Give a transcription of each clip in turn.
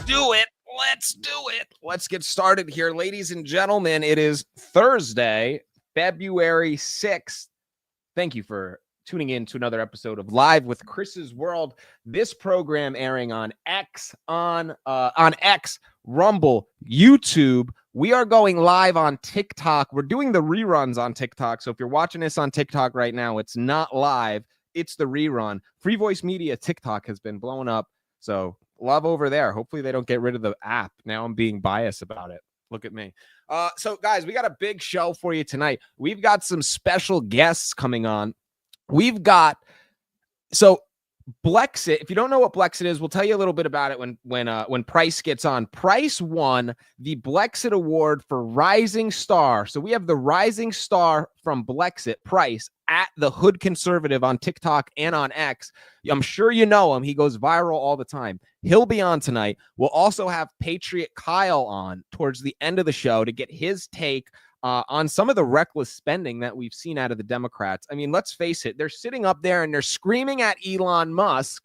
do it. Let's do it. Let's get started here, ladies and gentlemen. It is Thursday, February 6th. Thank you for tuning in to another episode of Live with Chris's World. This program airing on X, on X, Rumble, YouTube. We are going live on TikTok. We're doing the reruns on TikTok. So if you're watching this on TikTok right now, it's not live. It's the rerun. Free Voice Media TikTok has been blowing up. So love over there. Hopefully they don't get rid of the app. Now I'm being biased about it. Look at me. So guys, we got a big show for you tonight. We've got some special guests coming on. We've got Blexit. If you don't know what Blexit is, we'll tell you a little bit about it when Price gets on. Price won the Blexit Award for Rising Star. So we have the Rising Star from Blexit, Price, at the Hood Conservative on TikTok and on X. I'm sure you know him. He goes viral all the time. He'll be on tonight. We'll also have Patriot Kyle on towards the end of the show to get his take on some of the reckless spending that we've seen out of the Democrats. I mean, let's face it. They're sitting up there and they're screaming at Elon Musk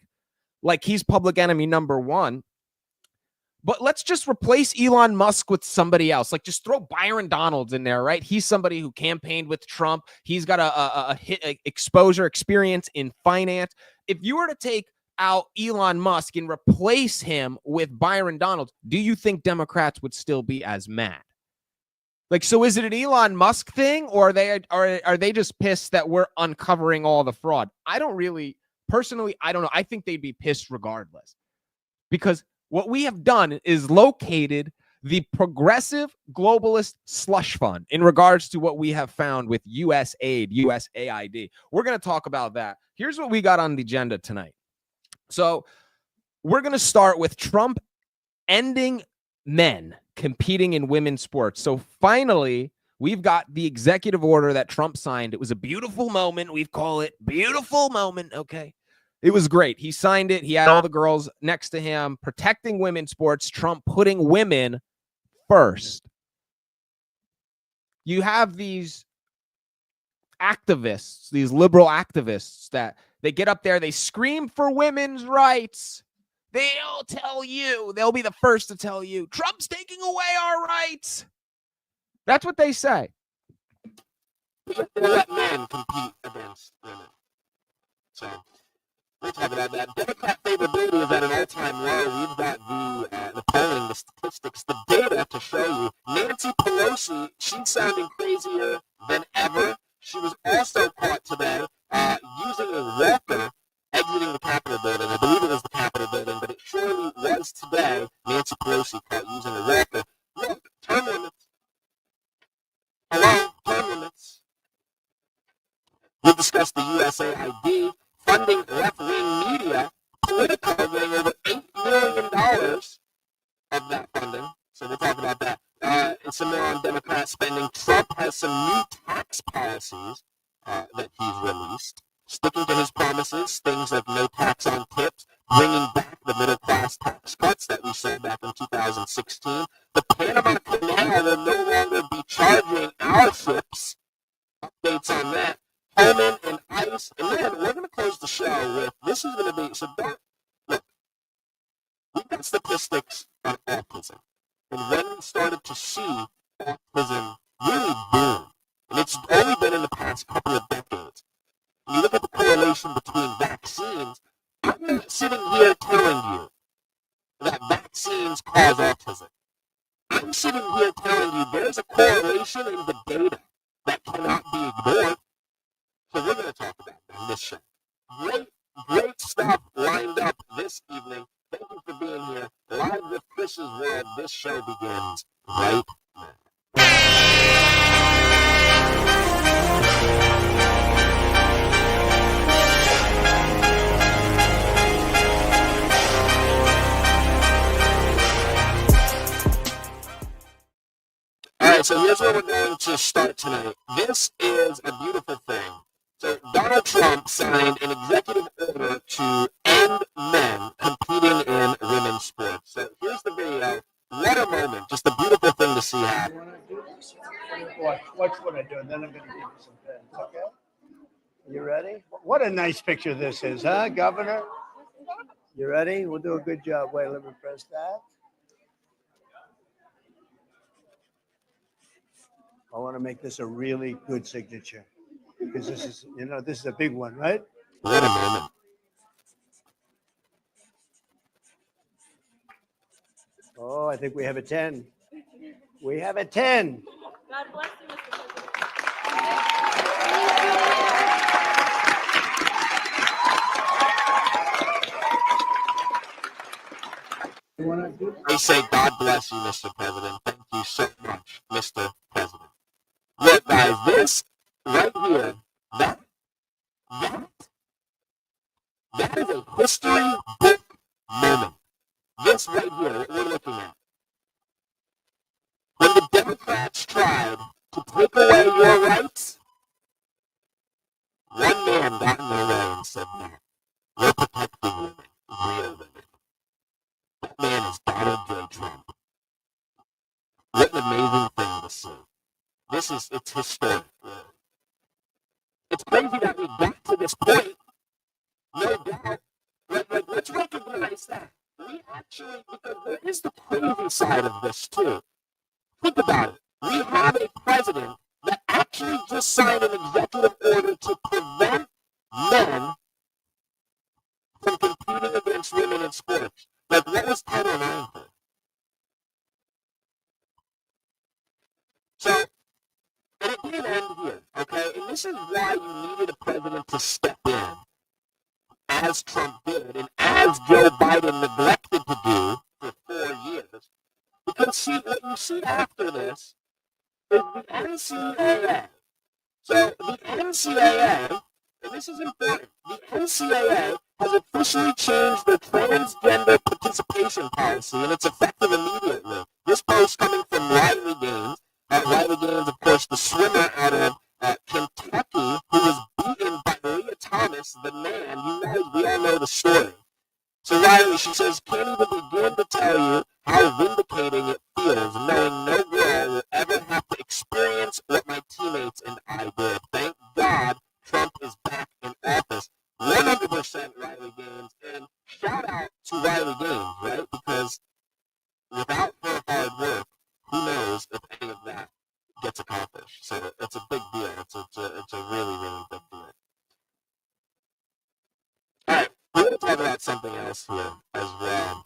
like he's public enemy number one. But let's just replace Elon Musk with somebody else. Like, just throw Byron Donalds in there, right? He's somebody who campaigned with Trump. He's got a exposure experience in finance. If you were to take out Elon Musk and replace him with Byron Donalds, do you think Democrats would still be as mad? Like, so is it an Elon Musk thing, or are they just pissed that we're uncovering all the fraud? I don't know. I think they'd be pissed regardless, because what we have done is located the progressive globalist slush fund in regards to what we have found with USAID, USAID. We're going to talk about that. Here's what we got on the agenda tonight. So we're going to start with Trump ending men competing in women's sports. So finally, we've got the executive order that Trump signed. It was a beautiful moment. We call it beautiful moment. Okay. It was great. He signed it. He had all the girls next to him, protecting women's sports, Trump putting women first. You have these activists, these liberal activists that they get up there, they scream for women's rights. They'll be the first to tell you, Trump's taking away our rights. That's what they say. Let men compete against women. So we'll talk about that. Democrat favorability is at an all-time low. We've got the polling, the statistics, the data to show you. Nancy Pelosi, she's sounding crazier than ever. She was also caught today using a walker exiting the Capitol building. I believe it was the Capitol building, but it surely was today. Nancy Pelosi caught using a walker. Look, term limits. Hello, term limits. We'll discuss the USAID funding left-wing media. Politico getting over $8 million of that funding. So we'll talk about that. And some more on Democrat spending. Trump has some new tax policies that he's released. Sticking to his promises, things like no tax on tips, bringing back the middle-class tax cuts that we saw back in 2016. The Panama Canal will no longer be charging our ships. Updates on that. Coleman and ICE. And then we're going to close the show with, this is going to be, so don't, look, we've got statistics on autism. And when we started to see autism really boom, and it's only been in the past couple of decades, you look at the correlation between vaccines. I'm not sitting here telling you that vaccines cause autism. I'm sitting here telling you there's a correlation in the data that cannot be ignored. So we're going to talk about that in this show. Great stuff lined up this evening. Thank you for being here. Live with Chris's World. This show begins right now. Alright, so here's where we're going to start tonight. This is a beautiful thing. So Donald Trump signed an executive order to end men competing in women's sports. So here's the video. What a moment. Just a beautiful thing to see happen. Watch what I do, and then I'm going to give you some pins, okay? You ready? What a nice picture this is, huh, Governor? You ready? We'll do a good job. Wait, let me press that. I want to make this a really good signature because this is, this is a big one, right? Wait a moment. Oh, I think we have a 10. We have a 10. God bless you, Mr. President. I say, God bless you, Mr. President. Thank you so much, Mr. President. Look, guys, this right here, that is a history book moment. This right here that we're looking at. When the Democrats tried to take away your rights, one man got in their way and said, no, we're protecting women, real women. That man is Donald J. Trump. What an amazing thing to see. It's historic. It's crazy that we got to this point. No doubt. Let's recognize that. We actually, because there is the crazy side of this too. Think about it. We have a president that actually just signed an executive order to prevent men from competing against women in sports. Like, what was Title IX for? So, and it didn't end here, okay? And this is why you needed a president to step in, as Trump did, and as Joe Biden neglected to do for 4 years. Because see, what you see after this is the NCAA. So the NCAA, and this is important, the NCAA has officially changed their transgender participation policy, and it's effective immediately. This post coming from Riley Gaines. Riley Gaines, of course, the swimmer out of Kentucky, who was beaten by Leah Thomas, the man. We all know the story. So Riley, she says, can't even begin to tell you how vindicating it feels knowing no girl will ever have to experience what my teammates and I did. Thank God Trump is back in office. 100% Riley Gaines. And shout out to Riley Gaines, right? Because without her hard work, who knows if any of that gets accomplished. So it's a big deal. It's a really, really big deal. All right, we're going to talk about something else here as well.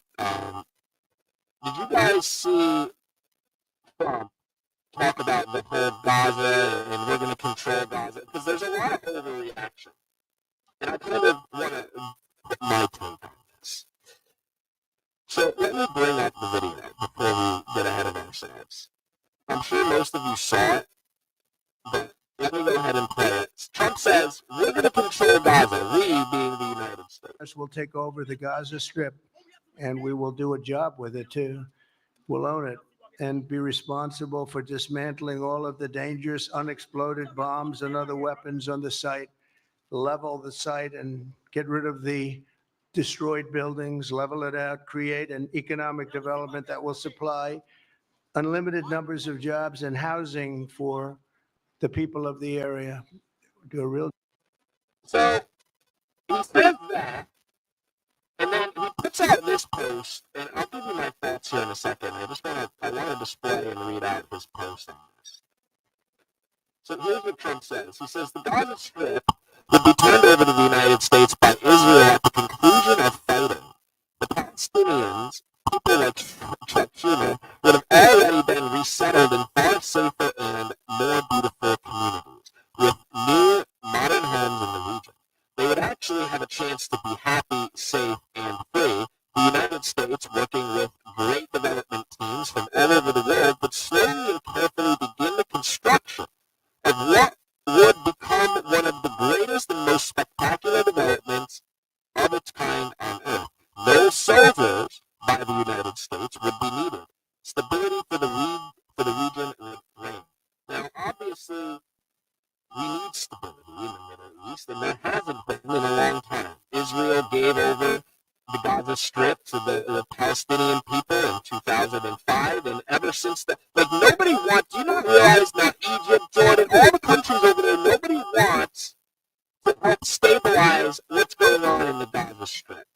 Did you guys see Trump talk about the whole Gaza and we're going to control Gaza? Because there's a lot of overreaction. And I kind of want to put my take on this. So let me bring up the video before we get ahead of ourselves. I'm sure most of you saw it, but let me go ahead and play it. Trump says, we're going to control Gaza, we being the United States. We'll take over the Gaza Strip, and we will do a job with it too. We'll own it and be responsible for dismantling all of the dangerous unexploded bombs and other weapons on the site, level the site and get rid of the destroyed buildings, level it out, create an economic development that will supply unlimited numbers of jobs and housing for the people of the area. Do a real. So he says that, and then he puts out this post, and I'll give you my thoughts here in a second. I want to display and read out his post on this. So here's what Trump says. He says the Gaza Strip would be turned over to the United States by Israel at the conclusion of fighting. The Palestinians, people like Chuck Schumer, would have already been resettled in far safer and more beautiful communities with new modern homes in the region. They would actually have a chance to be happy, safe, and free. The United States, working with great development teams from all over the world, would slowly and carefully begin the construction of what would become one of the greatest and most spectacular developments of its kind on Earth. No soldiers by the United States would be needed. Stability for the region would reign. Now, obviously, we need stability in the Middle East, and there hasn't been in a long time. Israel gave over the Gaza Strip to the Palestinian people in 2005, and ever since that, nobody wants, do you not realize that Egypt, Jordan, all the countries over there, nobody wants to help stabilize what's going on in the Gaza Strip.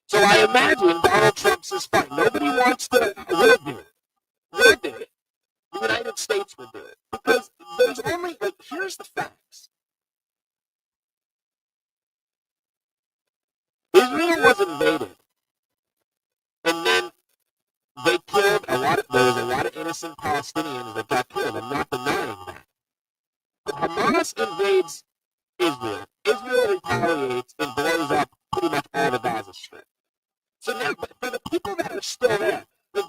So I imagine Donald Trump says, fine, nobody wants to, we'll do it. the United States would do it. Because there's only, like, here's the facts. Israel was invaded. And then they killed there was a lot of innocent Palestinians that got killed. I'm not denying that. But Hamas invades Israel. Israel retaliates and blows up pretty much all the Gaza Strip. So now, for the people that are still there, like,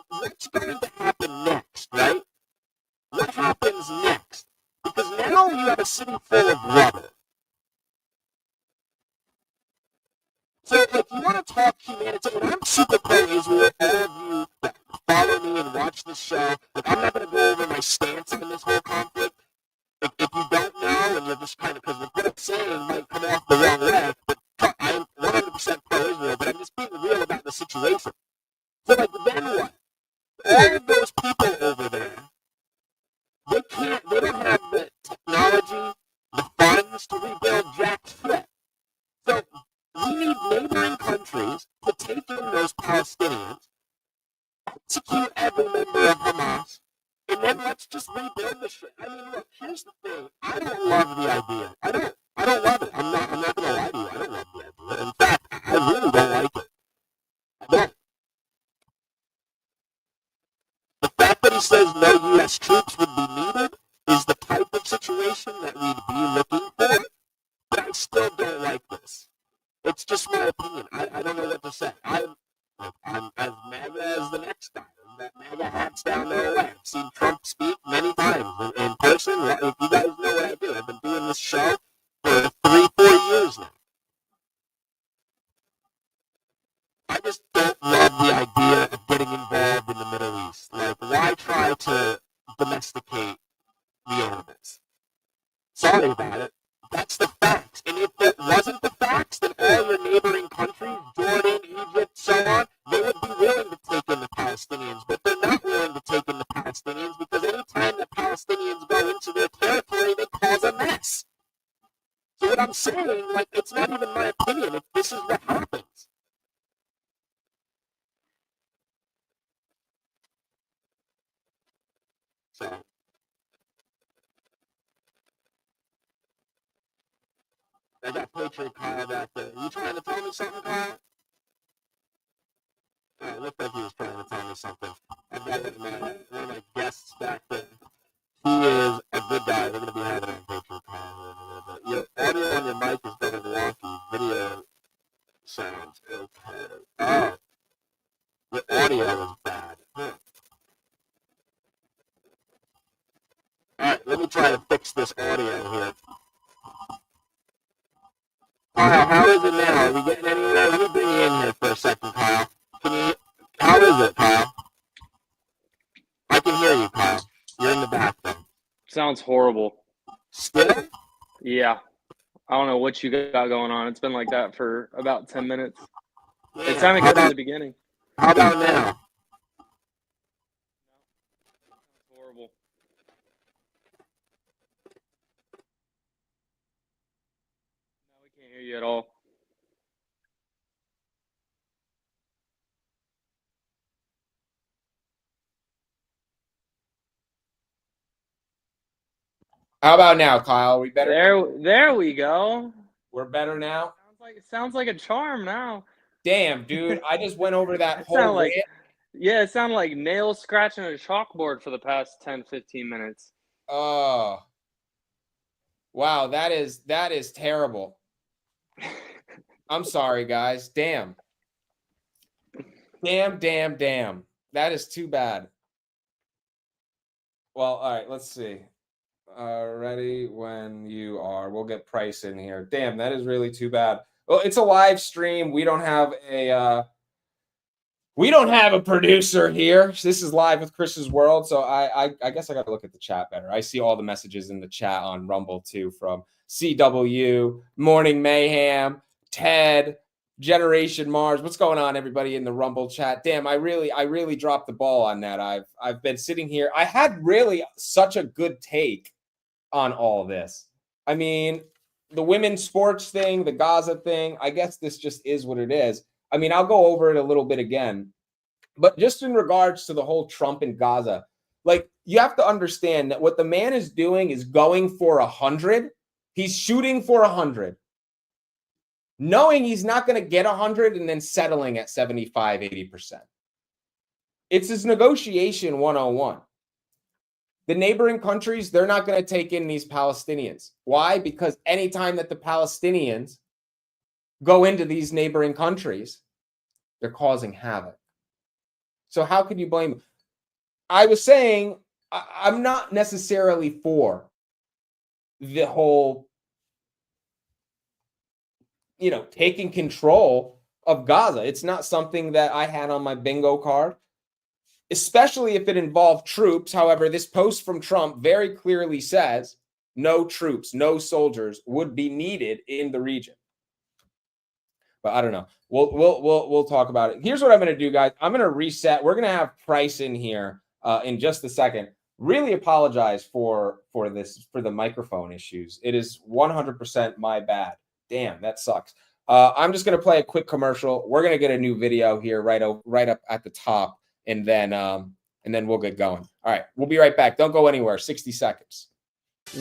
what's going to happen next, right? What happens next? Because now you have a city full of rubble. So, like, you want to talk humanity, and I'm super pro-Israel, all of you that follow me and watch this show, like, I'm not going to go over my stance in this whole conflict. If you don't know, and you're just kind of, because what I'm saying might come off the wrong way, but I'm 100% pro-Israel, but I'm just being real about the situation. So, like, then what? All of those people over there, they don't have the technology, the funds to rebuild jack shit. So, we need neighboring countries to take in those Palestinians, execute every member of Hamas, and then let's just rebuild the shit. I mean, look, here's the thing. I don't love the idea. I don't love it. I'm not gonna lie to you. I don't love the idea. In fact, I really don't like it. I don't. The fact that he says no U.S. troops would be needed is the type of situation that we'd be looking for, but I still don't like this. It's just my opinion. I don't know what to say. I'm as MAGA as the next guy. That MAGA hat's down their way. I've seen Trump speak many times in person. If you guys know what I do, I've been doing this show for 3-4 years now. I just don't love the idea of getting involved in the Middle East. Like, why try to domesticate the elements? Sorry about it. That's the facts. And if it wasn't the facts, then all your neighboring countries, Jordan, Egypt, so on, they would be willing to take in the Palestinians. But they're not willing to take in the Palestinians because any time the Palestinians go into their territory, they cause a mess. So what I'm saying, like, it's not even my opinion. This is what happens. So, I got picture Kyle back there. You trying to tell me something, Kyle? It looked like he was trying to tell me something. I've got one of my guests back there. He is a good guy. We're going to be having a picture Kyle in a little bit. Your audio on your mic is kind of wonky. Video sounds okay. Oh, your audio is bad. Alright, let me try to fix this audio here. Kyle, how is it now? Are we getting anywhere? Let me bring you in here for a second, Kyle. How is it, Kyle? I can hear you, Kyle. You're in the back there. Sounds horrible. Still? Yeah. I don't know what you got going on. It's been like that for about 10 minutes. Yeah. It sounded good in the beginning. How about now? Horrible. No, we can't hear you at all. How about now, Kyle? We better. There we go. We're better now. Sounds like a charm now. Damn, dude! I just went over that It whole. sounded like, yeah, it sounded like nails scratching a chalkboard for the past 10-15 minutes. Oh, wow! That is terrible. I'm sorry, guys. Damn. That is too bad. Well, all right. Let's see. Ready when you are. We'll get Price in here. Damn, that is really too bad. Well, it's a live stream. We don't have a producer here. This is live with Chris's World. So I guess I got to look at the chat better. I see all the messages in the chat on Rumble too from CW, Morning Mayhem, Ted, Generation Mars. What's going on, everybody in the Rumble chat? Damn, I really dropped the ball on that. I've been sitting here. I had really such a good take on all this. I mean, the women's sports thing, the Gaza thing, I guess this just is what it is. I mean, I'll go over it a little bit again. But just in regards to the whole Trump and Gaza, Like, you have to understand that what the man is doing is going for 100. He's shooting for 100, knowing he's not going to get 100 and then settling at 75, 80%. It's his negotiation 101. The neighboring countries, they're not going to take in these Palestinians. Why? Because anytime that the Palestinians go into these neighboring countries, they're causing havoc. So how can you blame them? I was saying, I'm not necessarily for the whole, taking control of Gaza. It's not something that I had on my bingo card, especially if it involved troops. However, this post from Trump very clearly says no troops, no soldiers would be needed in the region. But I don't know. We'll talk about it. Here's what I'm going to do, guys. I'm going to reset. We're going to have Price in here in just a second. Really apologize for the microphone issues. It is 100% my bad. Damn, that sucks. I'm just going to play a quick commercial. We're going to get a new video here right up at the top, and then we'll get going. All right, we'll be right back. Don't go anywhere. 60 seconds.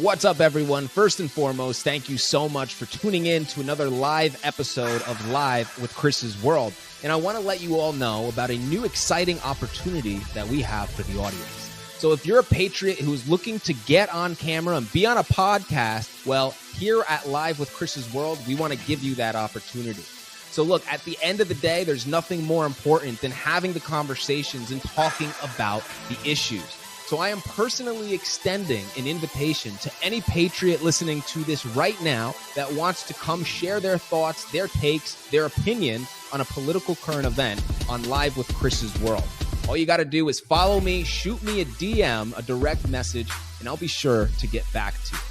What's up, everyone? First and foremost, thank you so much for tuning in to another live episode of Live with Chris's World. And I want to let you all know about a new exciting opportunity that we have for the audience. So if you're a patriot who's looking to get on camera and be on a podcast, well, here at Live with Chris's World, we want to give you that opportunity. So look, at the end of the day, there's nothing more important than having the conversations and talking about the issues. So I am personally extending an invitation to any patriot listening to this right now that wants to come share their thoughts, their takes, their opinion on a political current event on Live with Chris's World. All you got to do is follow me, shoot me a DM, a direct message, and I'll be sure to get back to you.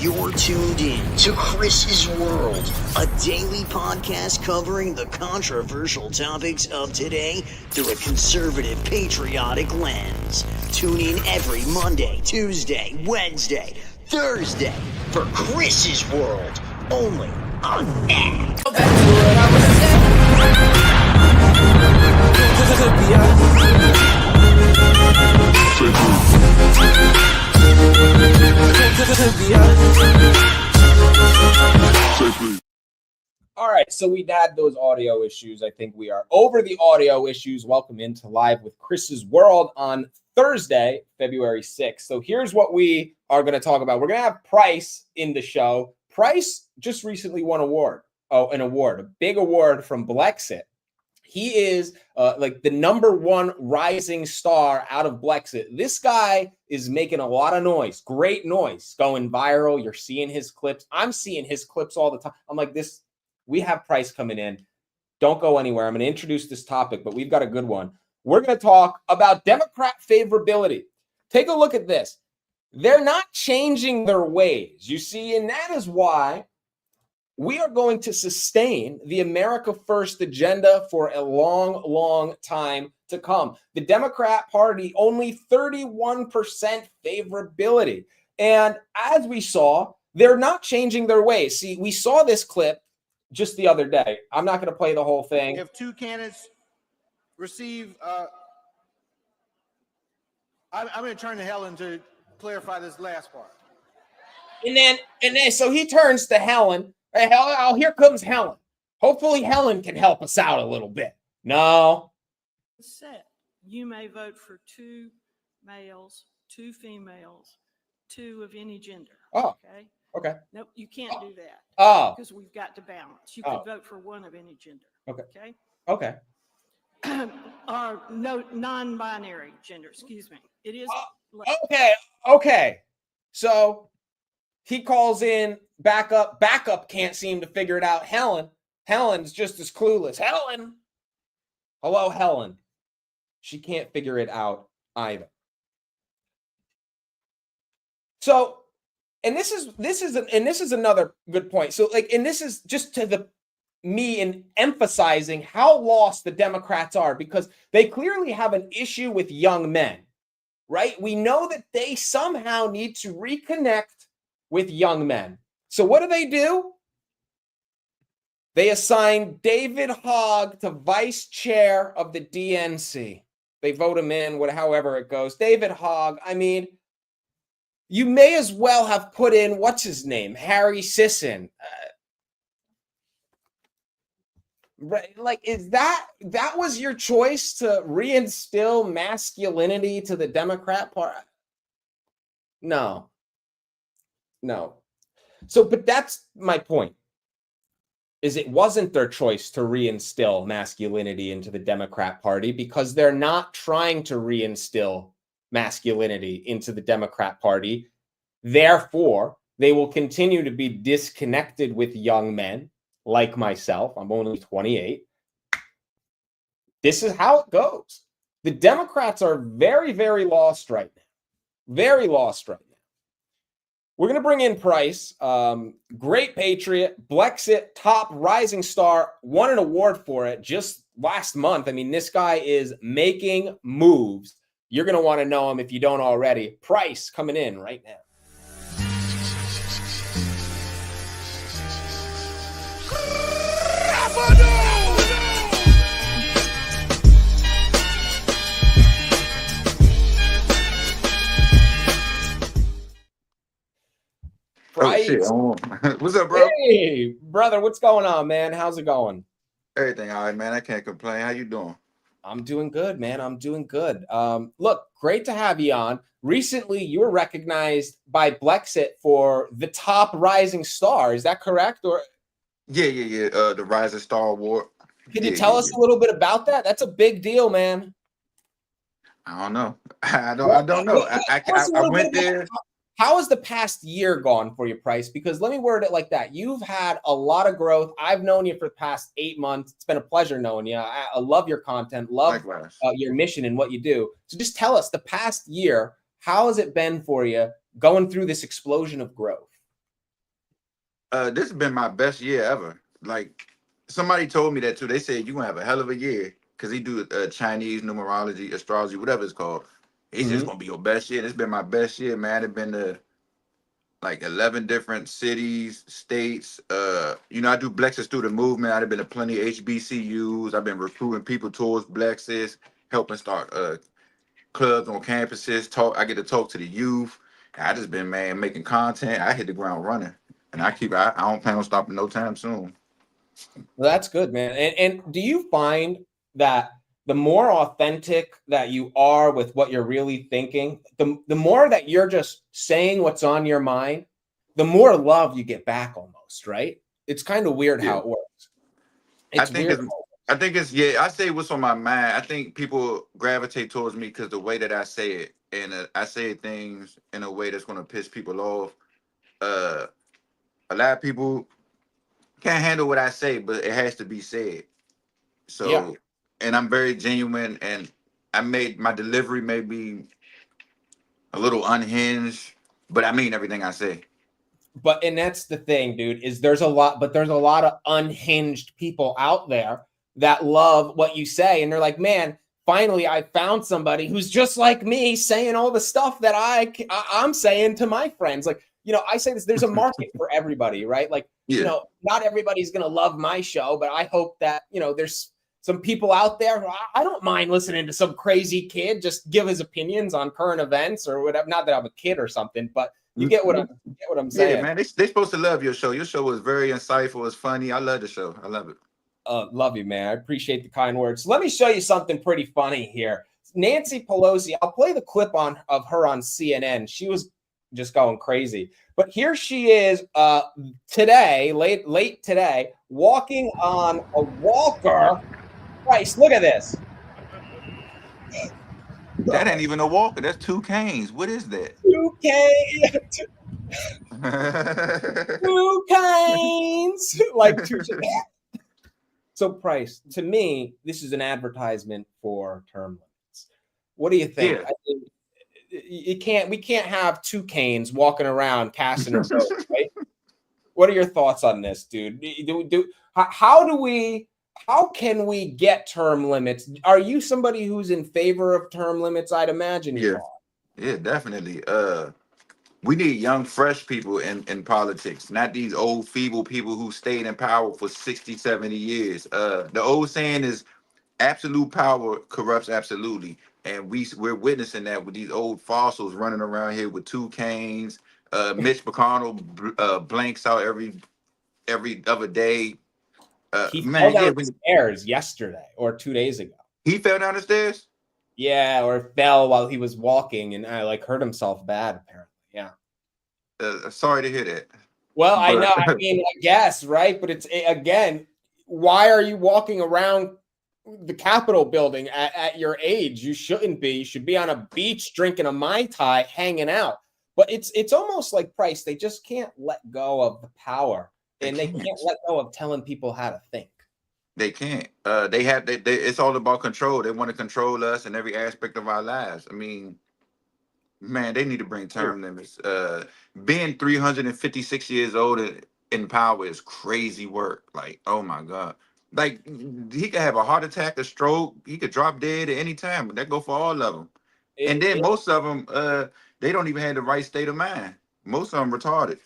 You're tuned in to Chris's World, a daily podcast covering the controversial topics of today through a conservative, patriotic lens. Tune in every Monday, Tuesday, Wednesday, Thursday for Chris's World, only on X. All right, so we had those audio issues. I think we are over the audio issues. Welcome into Live with Chris's World on Thursday, February 6th. So here's what we are going to talk about. We're going to have Price in the show. Price just recently won a big award from Blexit. He is like the #1 rising star out of Blexit. This guy is making a lot of noise, great noise, going viral. You're seeing his clips. I'm seeing his clips all the time. I'm like, we have Price coming in. Don't go anywhere. I'm going to introduce this topic, but we've got a good one. We're going to talk about Democrat favorability. Take a look at this. They're not changing their ways, you see, and that is why we are going to sustain the America First agenda for a long, long time to come. The Democrat Party, only 31% favorability. And as we saw, they're not changing their ways. See, we saw this clip just the other day. I'm not going to play the whole thing. If two candidates receive, I'm going to turn to Helen to clarify this last part. And then, so he turns to Helen. Hey, Helen, oh, here comes Helen. Hopefully Helen can help us out a little bit. No. Set. You may vote for 2 males, 2 females, 2 of any gender. Oh. Okay. Nope, you can't do that. Oh. Because we've got to balance. You could vote for 1 of any gender. Okay. Okay. Or no, non-binary gender. Excuse me. It is. Okay. So he calls in backup. Backup can't seem to figure it out. Helen's just as clueless. Helen. Hello, Helen. She can't figure it out either. So, and this is another good point. So, and this is just to me in emphasizing how lost the Democrats are, because they clearly have an issue with young men, right? We know that they somehow need to reconnect with young men. So what do? They assign David Hogg to vice chair of the DNC. They vote him in, however it goes. David Hogg, I mean, you may as well have put in, what's his name? Harry Sisson. Right, like, is that was your choice to reinstill masculinity to the Democrat Party? No. So, but that's my point, is it wasn't their choice to reinstill masculinity into the Democrat Party because they're not trying to reinstill masculinity into the Democrat Party. Therefore, they will continue to be disconnected with young men like myself. I'm only 28. This is how it goes. The Democrats are very, very lost right now. Very lost right now. We're going to bring in Price, great patriot, Blexit, top rising star, won an award for it just last month. I mean, this guy is making moves. You're going to want to know him if you don't already. Price coming in right now. Price. Oh, shit. What's up, bro? Hey, brother, what's going on, man? How's it going? Everything all right, man. I can't complain. How you doing? I'm doing good, man. I'm doing good. Look, great to have you on. Recently, you were recognized by Blexit for the top rising star. Is that correct? Or Yeah. The Rising Star Award. can you tell us a little bit about that? That's a big deal, man. I don't know. I don't know. I went there. How has the past year gone for you, Price? Because let me word it like that. You've had a lot of growth. I've known you for the past 8 months. It's been a pleasure knowing you. I love your content, love your mission and what you do. So just tell us, the past year, how has it been for you going through this explosion of growth? This has been my best year ever. Like, somebody told me that too. They said you're gonna have a hell of a year because he do Chinese numerology, astrology, whatever it's called. It's just gonna be your best year. It's been my best year, man. It's been to like 11 different cities, states. I do Blexit Student Movement. I've been to plenty of HBCUs. I've been recruiting people towards Blexit, helping start clubs on campuses. I get to talk to the youth. I just been, man, making content. I hit the ground running, and I don't plan on stopping no time soon. Well, that's good, man. And do you find that the more authentic that you are with what you're really thinking, the more that you're just saying what's on your mind, the more love you get back almost, right? It's kind of weird how it works. I think I say what's on my mind. I think people gravitate towards me because the way that I say it, and I say things in a way that's going to piss people off. A lot of people can't handle what I say, but it has to be said. So. Yeah. And I'm very genuine, and my delivery may be a little unhinged, but I mean everything I say. And that's the thing, dude, is there's a lot of unhinged people out there that love what you say. And they're like, man, finally, I found somebody who's just like me saying all the stuff that I'm saying to my friends. Like, I say this, there's a market for everybody, right? Like, not everybody's going to love my show, but I hope that, there's some people out there, I don't mind listening to some crazy kid just give his opinions on current events or whatever. Not that I'm a kid or something, but you get what I'm saying. Yeah, man, they're supposed to love your show. Your show was very insightful. It's funny. I love the show. I love it. Love you, man. I appreciate the kind words. Let me show you something pretty funny here. Nancy Pelosi, I'll play the clip of her on CNN. She was just going crazy. But here she is today, late today, walking on a walker. Price, look at this. That ain't even a walker. That's 2 canes. What is that? 2 canes. 2 canes. Like 2. So, Price, to me, this is an advertisement for term limits. What do you think? Yeah. I think we can't have 2 canes walking around casting a vote, right? What are your thoughts on this, dude? How can we get term limits? Are you somebody who's in favor of term limits? I'd imagine you are. Yeah, definitely. We need young, fresh people in politics, not these old, feeble people who stayed in power for 60, 70 years. The old saying is absolute power corrupts absolutely. And we're witnessing that with these old fossils running around here with two canes. Mitch McConnell blanks out every other day. He fell Man, yeah, down the stairs yesterday or 2 days ago. he fell down the stairs. Yeah, or fell while he was walking and like hurt himself bad, apparently. Yeah. Sorry to hear that. Well, I But- know. I mean, I guess, right? But it's again, why are you walking around the Capitol building at your age? You shouldn't be. You should be on a beach drinking a Mai Tai, hanging out. But it's almost like Price. They just can't let go of the power, and they can't let go of telling people how to think. They can't. It's all about control. They want to control us in every aspect of our lives. I mean, man, they need to bring term limits. Being 356 years old in power is crazy work. Like, oh my God. Like, he could have a heart attack, a stroke. He could drop dead at any time. That go for all of them. And then most of them, they don't even have the right state of mind. Most of them retarded.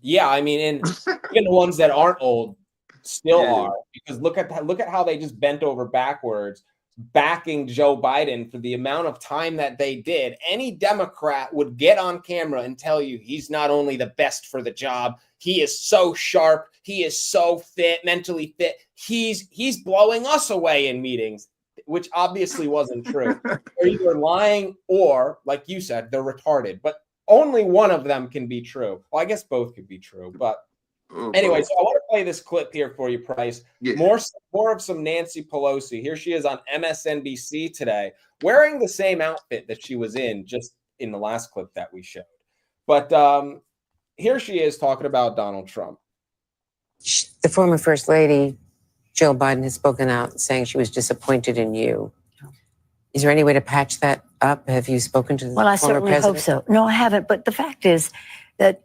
Yeah, I mean, and even the ones that aren't old still are, because look at how they just bent over backwards backing Joe Biden for the amount of time that they did. Any Democrat would get on camera and tell you he's not only the best for the job, he is so sharp, he is so fit, mentally fit. He's blowing us away in meetings, which obviously wasn't true. They're either lying or, like you said, they're retarded. But only one of them can be true. Well, I guess both could be true, but anyway, so I want to play this clip here for you, Price. Yeah. More of some Nancy Pelosi. Here she is on MSNBC today, wearing the same outfit that she was in just in the last clip that we showed. But here she is talking about Donald Trump. The former First Lady, Jill Biden, has spoken out saying she was disappointed in you. Is there any way to patch that up? Have you spoken to the Well, I former certainly president? hope so. No, I haven't. But the fact is that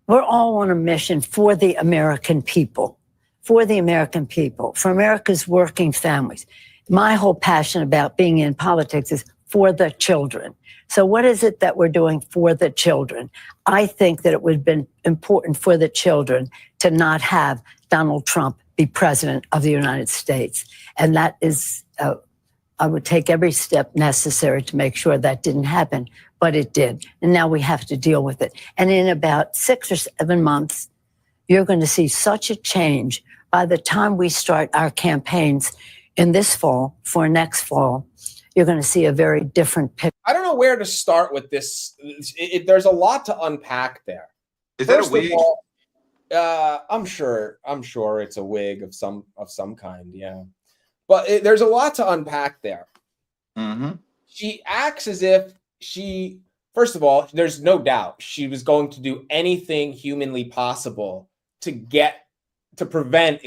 we're all on a mission for the American people, for America's working families. My whole passion about being in politics is for the children. So what is it that we're doing for the children? I think that it would have been important for the children to not have Donald Trump be president of the United States. And that is, I would take every step necessary to make sure that didn't happen, but it did. And now we have to deal with it. And in about 6 or 7 months, you're going to see such a change. By the time we start our campaigns in this fall, for next fall, you're going to see a very different picture. I don't know where to start with this. There's a lot to unpack there. Is that a wig? I'm sure it's a wig of some kind. Yeah. But there's a lot to unpack there. Mm-hmm. She acts as if first of all, there's no doubt she was going to do anything humanly possible to prevent,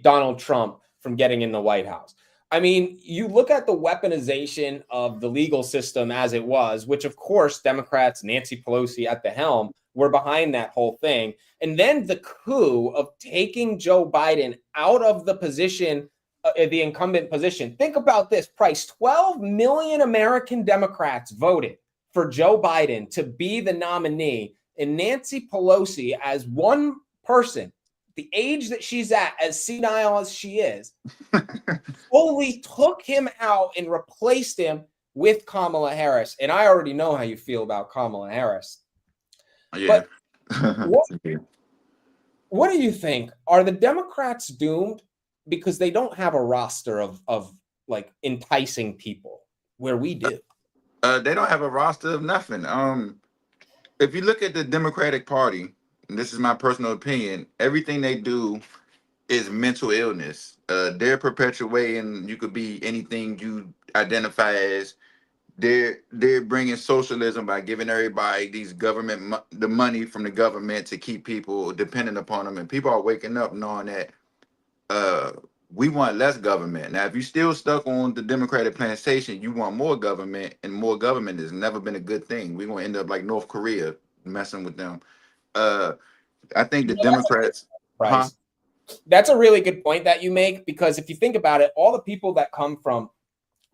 Donald Trump from getting in the White House. I mean, you look at the weaponization of the legal system as it was, which of course Democrats, Nancy Pelosi at the helm, were behind that whole thing. And then the coup of taking Joe Biden out of the position, the incumbent position. Think about this, Price. 12 million American Democrats voted for Joe Biden to be the nominee, and Nancy Pelosi, as one person, the age that she's at, as senile as she is, fully took him out and replaced him with Kamala Harris. And I already know how you feel about Kamala Harris. Yeah. But what do you think? Are the Democrats doomed because they don't have a roster of like enticing people where we do? They don't have a roster of nothing. If you look at the Democratic Party, and this is my personal opinion, everything they do is mental illness. They're perpetuating, you could be anything you identify as. They're bringing socialism by giving everybody these the money from the government to keep people dependent upon them, and people are waking up knowing that we want less government. Now, if you're still stuck on the Democratic plantation, you want more government, and more government has never been a good thing. We're gonna end up like North Korea, messing with them. I think the Democrats. That's a really good point that you make, because if you think about it, all the people that come from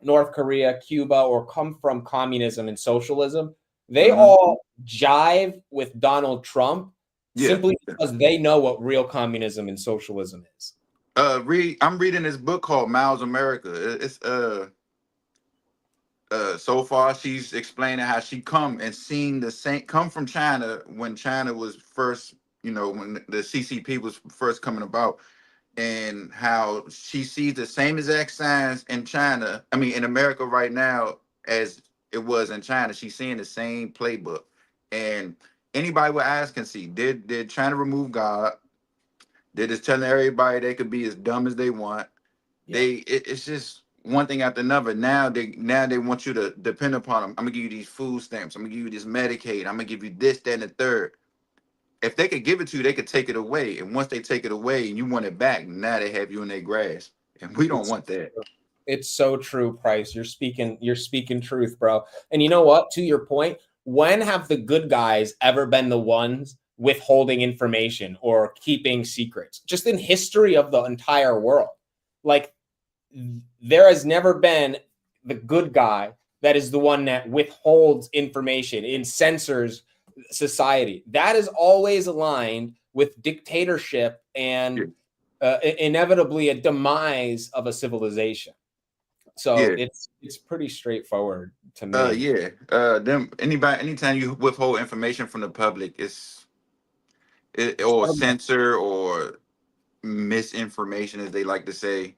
North Korea, Cuba, or come from communism and socialism, they all jive with Donald Trump simply because they know what real communism and socialism is. I'm reading this book called Miles America. It's so far she's explaining how she come from China when China was first, when the CCP was first coming about, and how she sees the same exact signs in America right now as it was in China. She's seeing the same playbook, and anybody with eyes can see. Did China remove God? They're just telling everybody they could be as dumb as they want. Yeah. It's just one thing after another. Now they want you to depend upon them. I'm gonna give you these food stamps. I'm gonna give you this Medicaid. I'm gonna give you this, that, and the third. If they could give it to you, they could take it away. And once they take it away and you want it back, now they have you in their grasp. And we don't want that. It's so true, Price. You're speaking truth, bro. And you know what? To your point, when have the good guys ever been the ones withholding information or keeping secrets? Just in history of the entire world. Like, there has never been the good guy that is the one that withholds information and censors society. That is always aligned with dictatorship and inevitably a demise of a civilization. So it's pretty straightforward to me. Anytime you withhold information from the public, or censor or misinformation, as they like to say,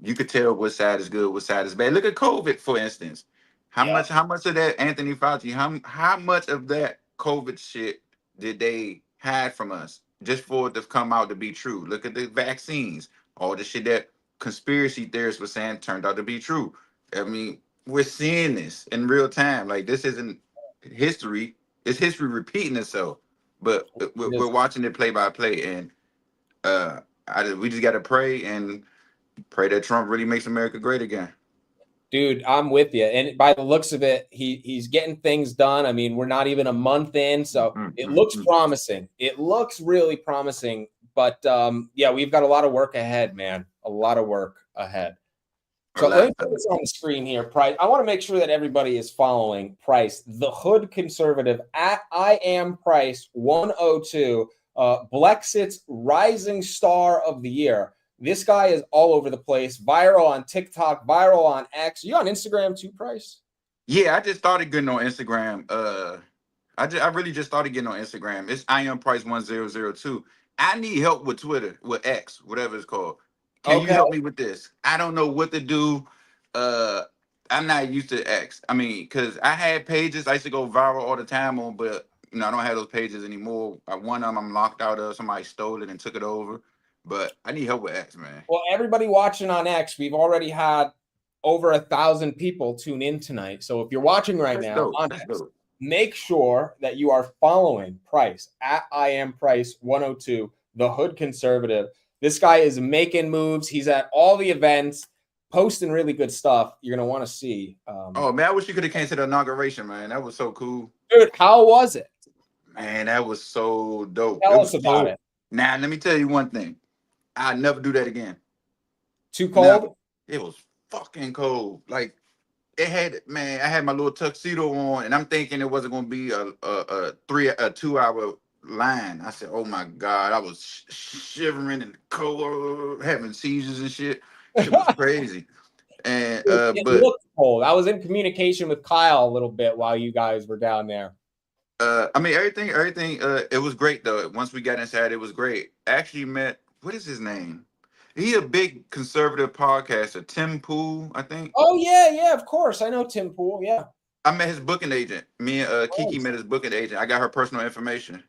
you could tell what side is good, what side is bad. Look at COVID, for instance. How much of that, Anthony Fauci, how much of that COVID shit did they hide from us just for it to come out to be true? Look at the vaccines, all the shit that conspiracy theorists were saying turned out to be true. I mean, we're seeing this in real time. Like, this isn't history. It's history repeating itself. But we're watching it play by play, and we just got to pray that Trump really makes America great again. Dude, I'm with you. And by the looks of it, he's getting things done. I mean, we're not even a month in, so it looks promising. It looks really promising. But we've got a lot of work ahead, man. A lot of work ahead. So let me put this on the screen here, Price. I want to make sure that everybody is following Price, the Hood Conservative, at I am Price 102, Blexit's Rising Star of the Year. This guy is all over the place, viral on TikTok, viral on X. You on Instagram too, Price? Yeah, I just started getting on Instagram. I really just started getting on Instagram. It's I am Price 1002. I need help with Twitter, with X, whatever it's called. Can you help me with this? I don't know what to do. I'm not used to X. I mean, because I had pages I used to go viral all the time on, but I don't have those pages anymore. One of them I'm locked out of. Somebody stole it and took it over. But I need help with X, man. Well, everybody watching on X, we've already had over 1,000 people tune in tonight. So if you're watching right now on X, make sure that you are following Price at I am Price 102, the Hood Conservative. This guy is making moves. He's at all the events, posting really good stuff. You're going to want to see. Oh, man, I wish you could have came to the inauguration, man. That was so cool. Dude, how was it? Man, that was so dope. Tell us about it. Now, let me tell you one thing. I'd never do that again. Too cold? No, it was fucking cold. Like, I had my little tuxedo on, and I'm thinking it wasn't going to be a 2-hour line. I said, oh my God, I was shivering and cold, having seizures and shit. It was crazy. And it looked cold. I was in communication with Kyle a little bit while you guys were down there. I mean, everything, it was great though. Once we got inside, it was great. I actually met, what is his name? He a big conservative podcaster, Tim Pool, I think. Oh yeah, of course. I know Tim Pool, yeah. I met his booking agent. Me and Kiki met his booking agent. I got her personal information.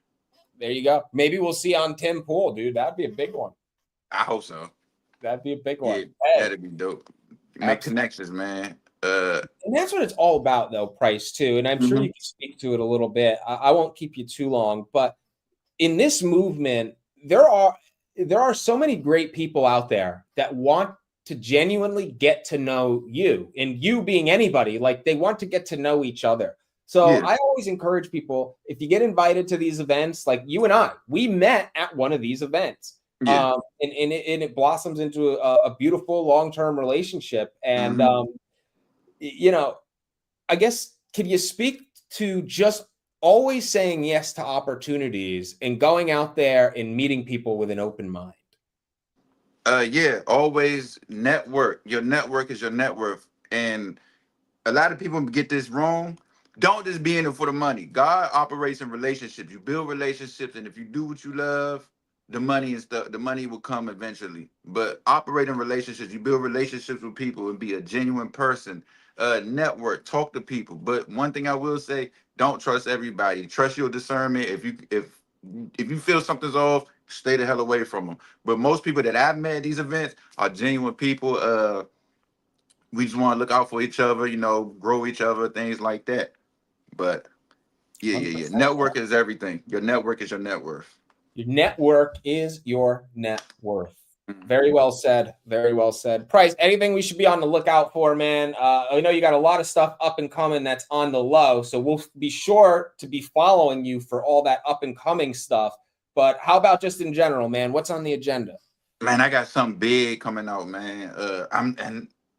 There you go. Maybe we'll see on Tim Pool, dude. That'd be a big one. I hope so. That'd be a big one. Yeah, that'd be dope. Make connections, man. And that's what it's all about, though, Price, too. And I'm sure you can speak to it a little bit. I won't keep you too long, but in this movement, there are so many great people out there that want to genuinely get to know you, and you being anybody, like they want to get to know each other. So I always encourage people, if you get invited to these events, like you and I, we met at one of these events. And it blossoms into a beautiful long-term relationship. And you know, I guess, could you speak to just always saying yes to opportunities and going out there and meeting people with an open mind? Yeah, always network. Your network is your net worth. And a lot of people get this wrong. Don't just be in it for the money. God operates in relationships. You build relationships, and if you do what you love, the money and stuff, the money will come eventually. But operate in relationships. You build relationships with people and be a genuine person. Network, talk to people. But one thing I will say, don't trust everybody. Trust your discernment. If you feel something's off, stay the hell away from them. But most people that I've met at these events are genuine people. We just want to look out for each other, you know, grow each other, things like that. But yeah. Network is everything. Your network is your net worth. Your network is your net worth. Very well said. Very well said. Price, anything we should be on the lookout for, man? I know you got a lot of stuff up and coming that's on the low, so we'll be sure to be following you for all that up and coming stuff. But how about just in general, man? What's on the agenda? Man, I got something big coming out, man.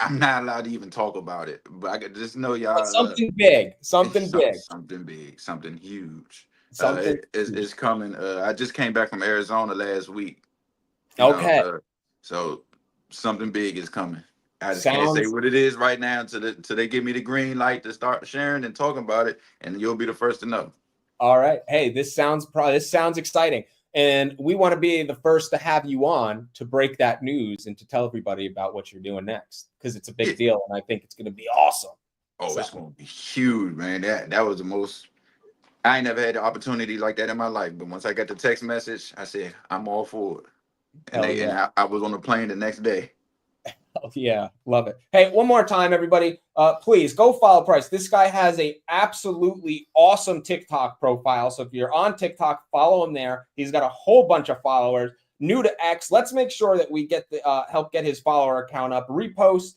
I'm not allowed to even talk about it, but I could just know y'all. Something big, something big, something huge. Something it's coming. I just came back from Arizona last week. Okay. So something big is coming. I just can't say what it is right now until they give me the green light to start sharing and talking about it, and you'll be the first to know. All right. Hey, this sounds exciting. And we want to be the first to have you on to break that news and to tell everybody about what you're doing next, because it's a big deal, and I think it's going to be awesome. Oh, it's going to be huge, man. That was the most. I ain't never had an opportunity like that in my life, but once I got the text message, I said I'm all for it. And I was on the plane the next day. Oh, yeah, love it. Hey, one more time, everybody. Please go follow Price. This guy has a absolutely awesome TikTok profile. So if you're on TikTok, follow him there. He's got a whole bunch of followers. New to X. Let's make sure that we get help get his follower account up. Repost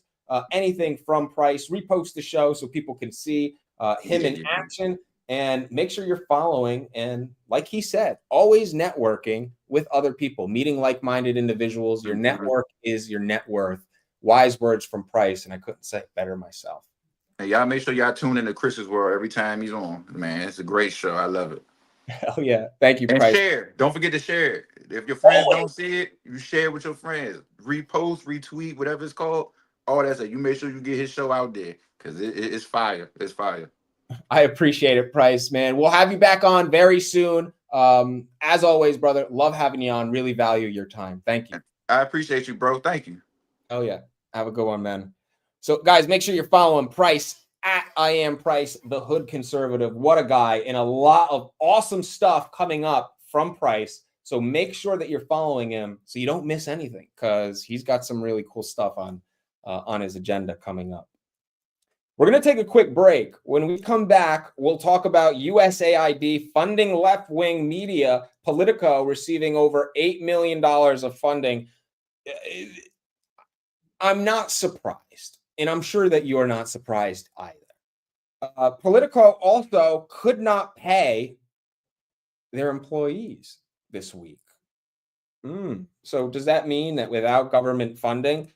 anything from Price. Repost the show so people can see him in action. And make sure you're following. And like he said, always networking with other people, meeting like-minded individuals. Your network is your net worth. Wise words from Price, and I couldn't say it better myself. Hey, y'all make sure y'all tune into Chris's World every time he's on. Man, it's a great show. I love it. Hell yeah. Thank you, and Price. Share. Don't forget to share it. If your friends don't see it, you share it with your friends. Repost, retweet, whatever it's called. All that stuff. You make sure you get his show out there, because it's fire. It's fire. I appreciate it, Price, man. We'll have you back on very soon. As always, brother, love having you on. Really value your time. Thank you. I appreciate you, bro. Thank you. Oh, yeah. Have a good one, man. So, guys, make sure you're following Price at I Am Price, the Hood Conservative. What a guy. And a lot of awesome stuff coming up from Price. So make sure that you're following him so you don't miss anything, because he's got some really cool stuff on his agenda coming up. We're going to take a quick break. When we come back, we'll talk about USAID funding left-wing media, Politico receiving over $8 million of funding. I'm not surprised, and I'm sure that you're not surprised either. Politico also could not pay their employees this week. So does that mean that without government funding,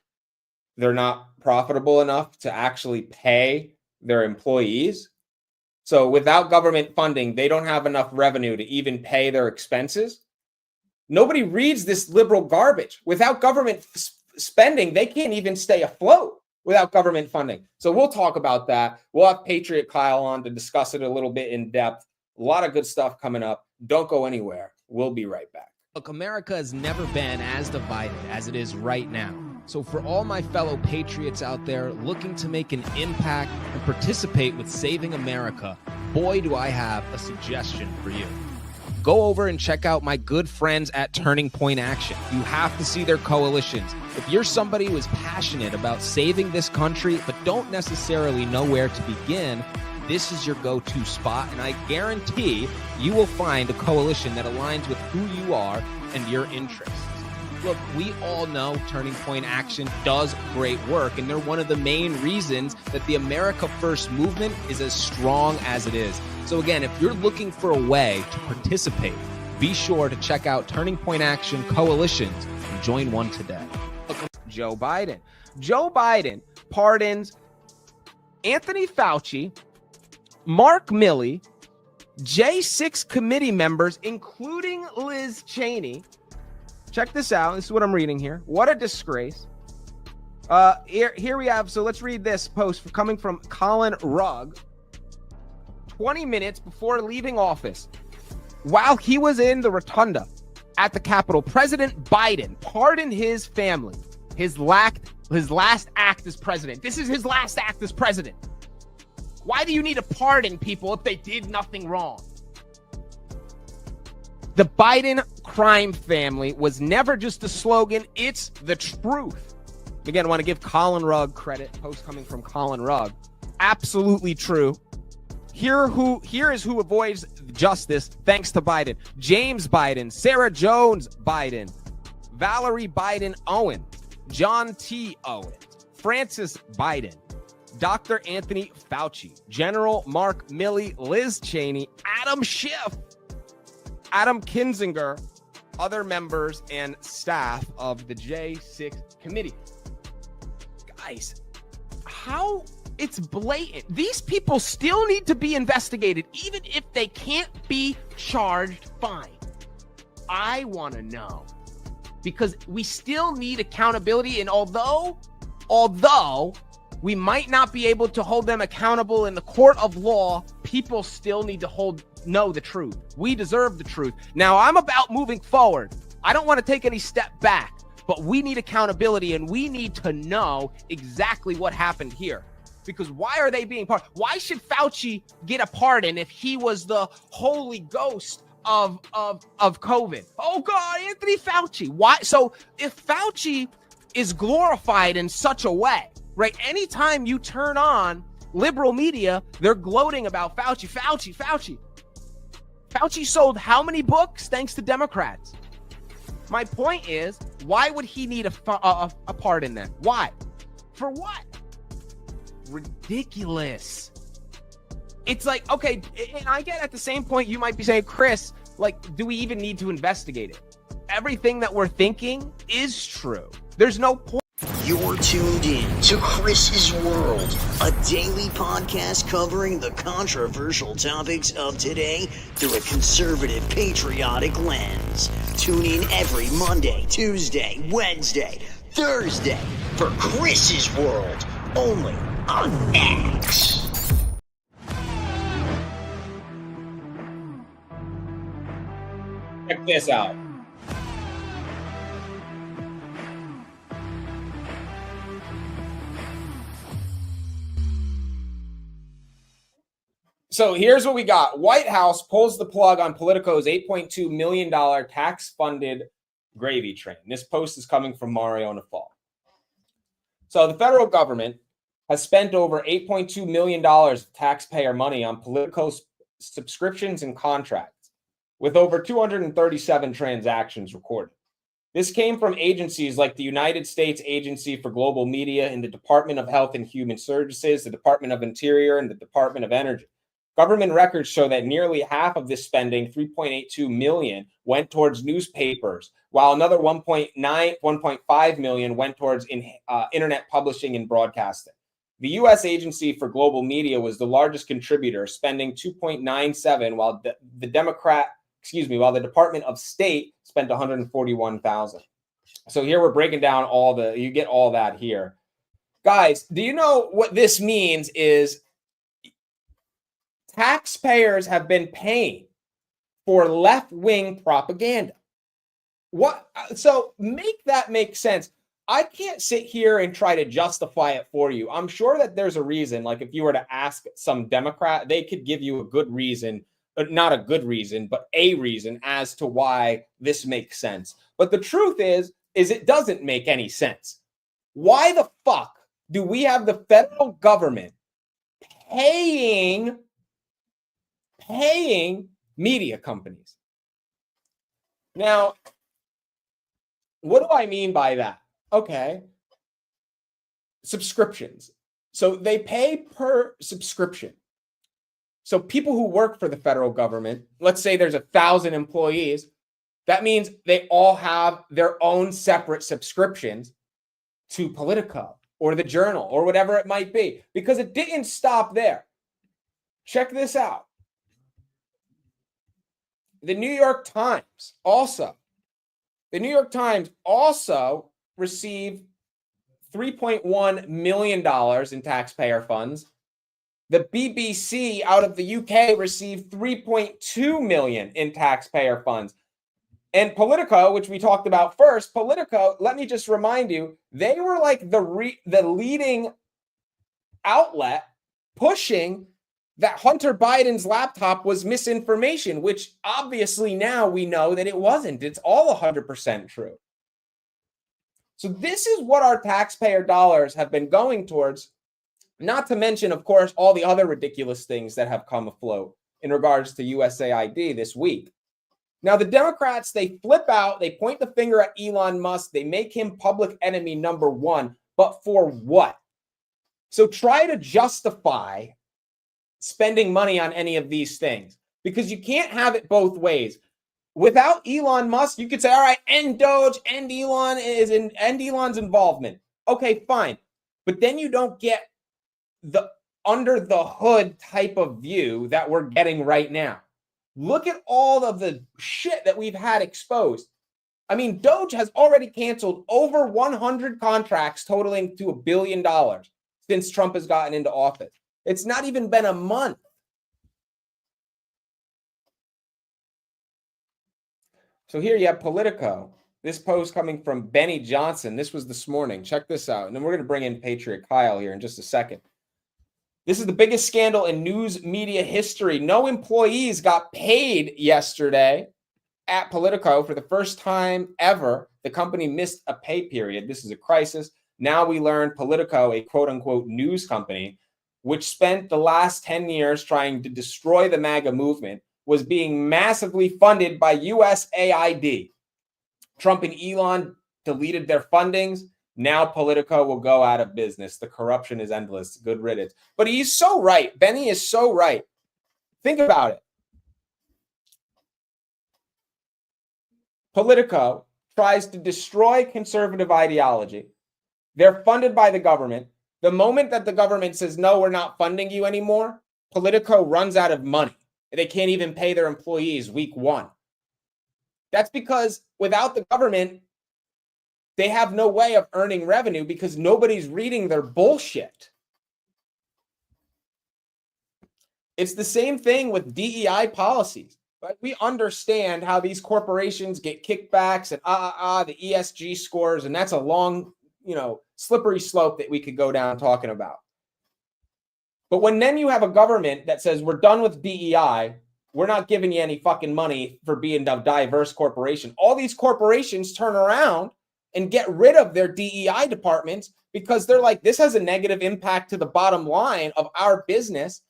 they're not profitable enough to actually pay their employees? So without government funding, they don't have enough revenue to even pay their expenses? Nobody reads this liberal garbage. Without government spending, they can't even stay afloat without government funding. So we'll talk about that. We'll have Patriot Kyle on to discuss it a little bit in depth. A lot of good stuff coming up. Don't go anywhere. We'll be right back. Look, America has never been as divided as it is right now. So for all my fellow patriots out there looking to make an impact and participate with saving America, boy, do I have a suggestion for you. Go over and check out my good friends at Turning Point Action. You have to see their coalitions. If you're somebody who is passionate about saving this country but don't necessarily know where to begin, this is your go-to spot, and I guarantee you will find a coalition that aligns with who you are and your interests. Look, we all know Turning Point Action does great work, and they're one of the main reasons that the America First movement is as strong as it is. So again, if you're looking for a way to participate, be sure to check out Turning Point Action coalitions and join one today. Joe Biden. Joe Biden pardons Anthony Fauci, Mark Milley, J6 committee members, including Liz Cheney. Check this out. This is what I'm reading here. What a disgrace. Here we have, so let's read this post coming from Colin Rugg. 20 minutes before leaving office, while he was in the rotunda at the Capitol, President Biden pardoned his family. His last act as president. This is his last act as president. Why do you need to pardon people if they did nothing wrong? The Biden crime family was never just a slogan. It's the truth. Again, I want to give Colin Rugg credit. Post coming from Colin Rugg. Absolutely true. Here is who avoids justice thanks to Biden. James Biden, Sarah Jones Biden, Valerie Biden Owen, John T. Owen, Francis Biden, Dr. Anthony Fauci, General Mark Milley, Liz Cheney, Adam Schiff, Adam Kinzinger, other members and staff of the J6 committee. Guys, how it's blatant. These people still need to be investigated, even if they can't be charged, fine. I want to know, because we still need accountability. And although we might not be able to hold them accountable in the court of law, people still need to know the truth. We deserve the truth. Now, I'm about moving forward. I don't want to take any step back, but we need accountability, and we need to know exactly what happened here. Because why are they being pardoned? Why should Fauci get a pardon if he was the holy ghost of COVID? Oh God, Anthony Fauci. Why? So if Fauci is glorified in such a way, right? Anytime you turn on liberal media, they're gloating about Fauci. Fauci sold how many books thanks to Democrats? My point is, why would he need a pardon then? Why? For what? Ridiculous. It's like, okay, and I get at the same point you might be saying, Chris, like, do we even need to investigate it? Everything that we're thinking is true. There's no point. You're tuned in to Chris's World, a daily podcast covering the controversial topics of today through a conservative, patriotic lens. Tune in every Monday, Tuesday, Wednesday, Thursday for Chris's World, only on X. Check this out. So here's what we got. White House pulls the plug on Politico's $8.2 million tax-funded gravy train. This post is coming from Mario Nafal. So the federal government has spent over $8.2 million of taxpayer money on Politico subscriptions and contracts, with over 237 transactions recorded. This came from agencies like the United States Agency for Global Media and the Department of Health and Human Services, the Department of Interior, and the Department of Energy. Government records show that nearly half of this spending, $3.82 million, went towards newspapers, while another $1.5 million went towards internet publishing and broadcasting. The U.S. Agency for Global Media was the largest contributor, spending $2.97, while the Department of State spent $141,000. So here we're breaking down you get all that here. Guys, do you know what this means is taxpayers have been paying for left-wing propaganda? What? So make that make sense. I can't sit here and try to justify it for you. I'm sure that there's a reason. Like if you were to ask some Democrat, they could give you a good reason, not a good reason, but a reason as to why this makes sense. But the truth is it doesn't make any sense. Why the fuck do we have the federal government paying media companies? Now, what do I mean by that? Okay. Subscriptions. So they pay per subscription. So people who work for the federal government, let's say there's 1,000 employees, that means they all have their own separate subscriptions to Politico. or the Journal or whatever it might be, because it didn't stop there. Check this out. The New York Times also received $3.1 million in taxpayer funds. The BBC out of the UK received $3.2 million in taxpayer funds. And Politico, which we talked about first, Politico, let me just remind you, they were like the leading outlet pushing that Hunter Biden's laptop was misinformation, which obviously now we know that it wasn't. It's all 100% true. So this is what our taxpayer dollars have been going towards, not to mention, of course, all the other ridiculous things that have come afloat in regards to USAID this week. Now, the Democrats, they flip out, they point the finger at Elon Musk, they make him public enemy number one, but for what? So try to justify spending money on any of these things, because you can't have it both ways. Without Elon Musk, you could say, all right, end Doge, end Elon's involvement. Okay, fine. But then you don't get the under the hood type of view that we're getting right now. Look at all of the shit that we've had exposed. I mean, Doge has already canceled over 100 contracts totaling to $1 billion since Trump has gotten into office. It's not even been a month. So here you have Politico. This post coming from Benny Johnson. This was this morning. Check this out. And then we're going to bring in Patriot Kyle here in just a second. This is the biggest scandal in news media history. No employees got paid yesterday at Politico. For the first time ever, the company missed a pay period. This is a crisis. Now we learn Politico, a quote-unquote news company, which spent the last 10 years trying to destroy the MAGA movement, was being massively funded by USAID. Trump and Elon deleted their fundings. Now Politico will go out of business. The corruption is endless. Good riddance. But he's so right. Benny is so right. Think about it. Politico tries to destroy conservative ideology. They're funded by the government. The moment that the government says, no, we're not funding you anymore, Politico runs out of money. They can't even pay their employees week one. That's because without the government, they have no way of earning revenue because nobody's reading their bullshit. It's the same thing with DEI policies. Right? We understand how these corporations get kickbacks and the ESG scores, and that's a long, slippery slope that we could go down talking about. But when then you have a government that says, we're done with DEI, we're not giving you any fucking money for being a diverse corporation. All these corporations turn around and get rid of their DEI departments because they're like, this has a negative impact to the bottom line of our business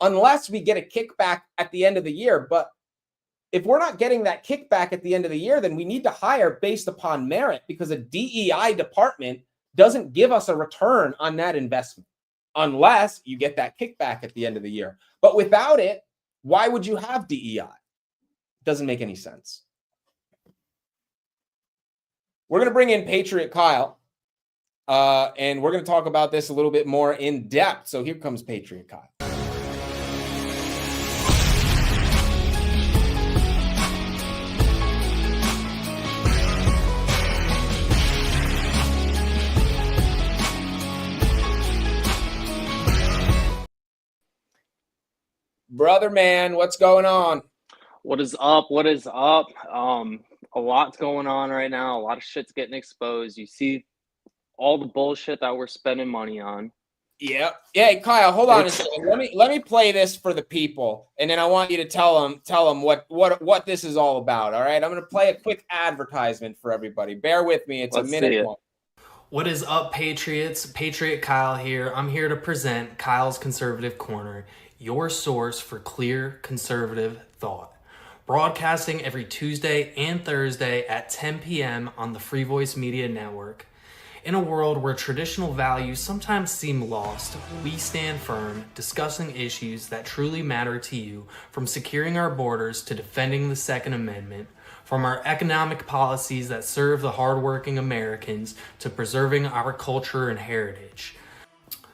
unless we get a kickback at the end of the year. But if we're not getting that kickback at the end of the year, then we need to hire based upon merit, because a DEI department doesn't give us a return on that investment unless you get that kickback at the end of the year. But without it, why would you have DEI? It doesn't make any sense. We're going to bring in Patriot Kyle, and we're going to talk about this a little bit more in depth. So here comes Patriot Kyle. Brother man, what's going on? What is up? What is up? A lot's going on right now. A lot of shit's getting exposed. You see all the bullshit that we're spending money on. Yeah. Yeah, Kyle, hold on a second. Let me play this for the people, and then I want you to tell them what this is all about. All right. I'm going to play a quick advertisement for everybody. Bear with me. It's a minute long. What is up, Patriots? Patriot Kyle here. I'm here to present Kyle's Conservative Corner, your source for clear conservative thought. Broadcasting every Tuesday and Thursday at 10 p.m. on the Free Voice Media Network. In a world where traditional values sometimes seem lost, we stand firm, discussing issues that truly matter to you, from securing our borders to defending the Second Amendment, From our economic policies that serve the hardworking Americans to preserving our culture and heritage.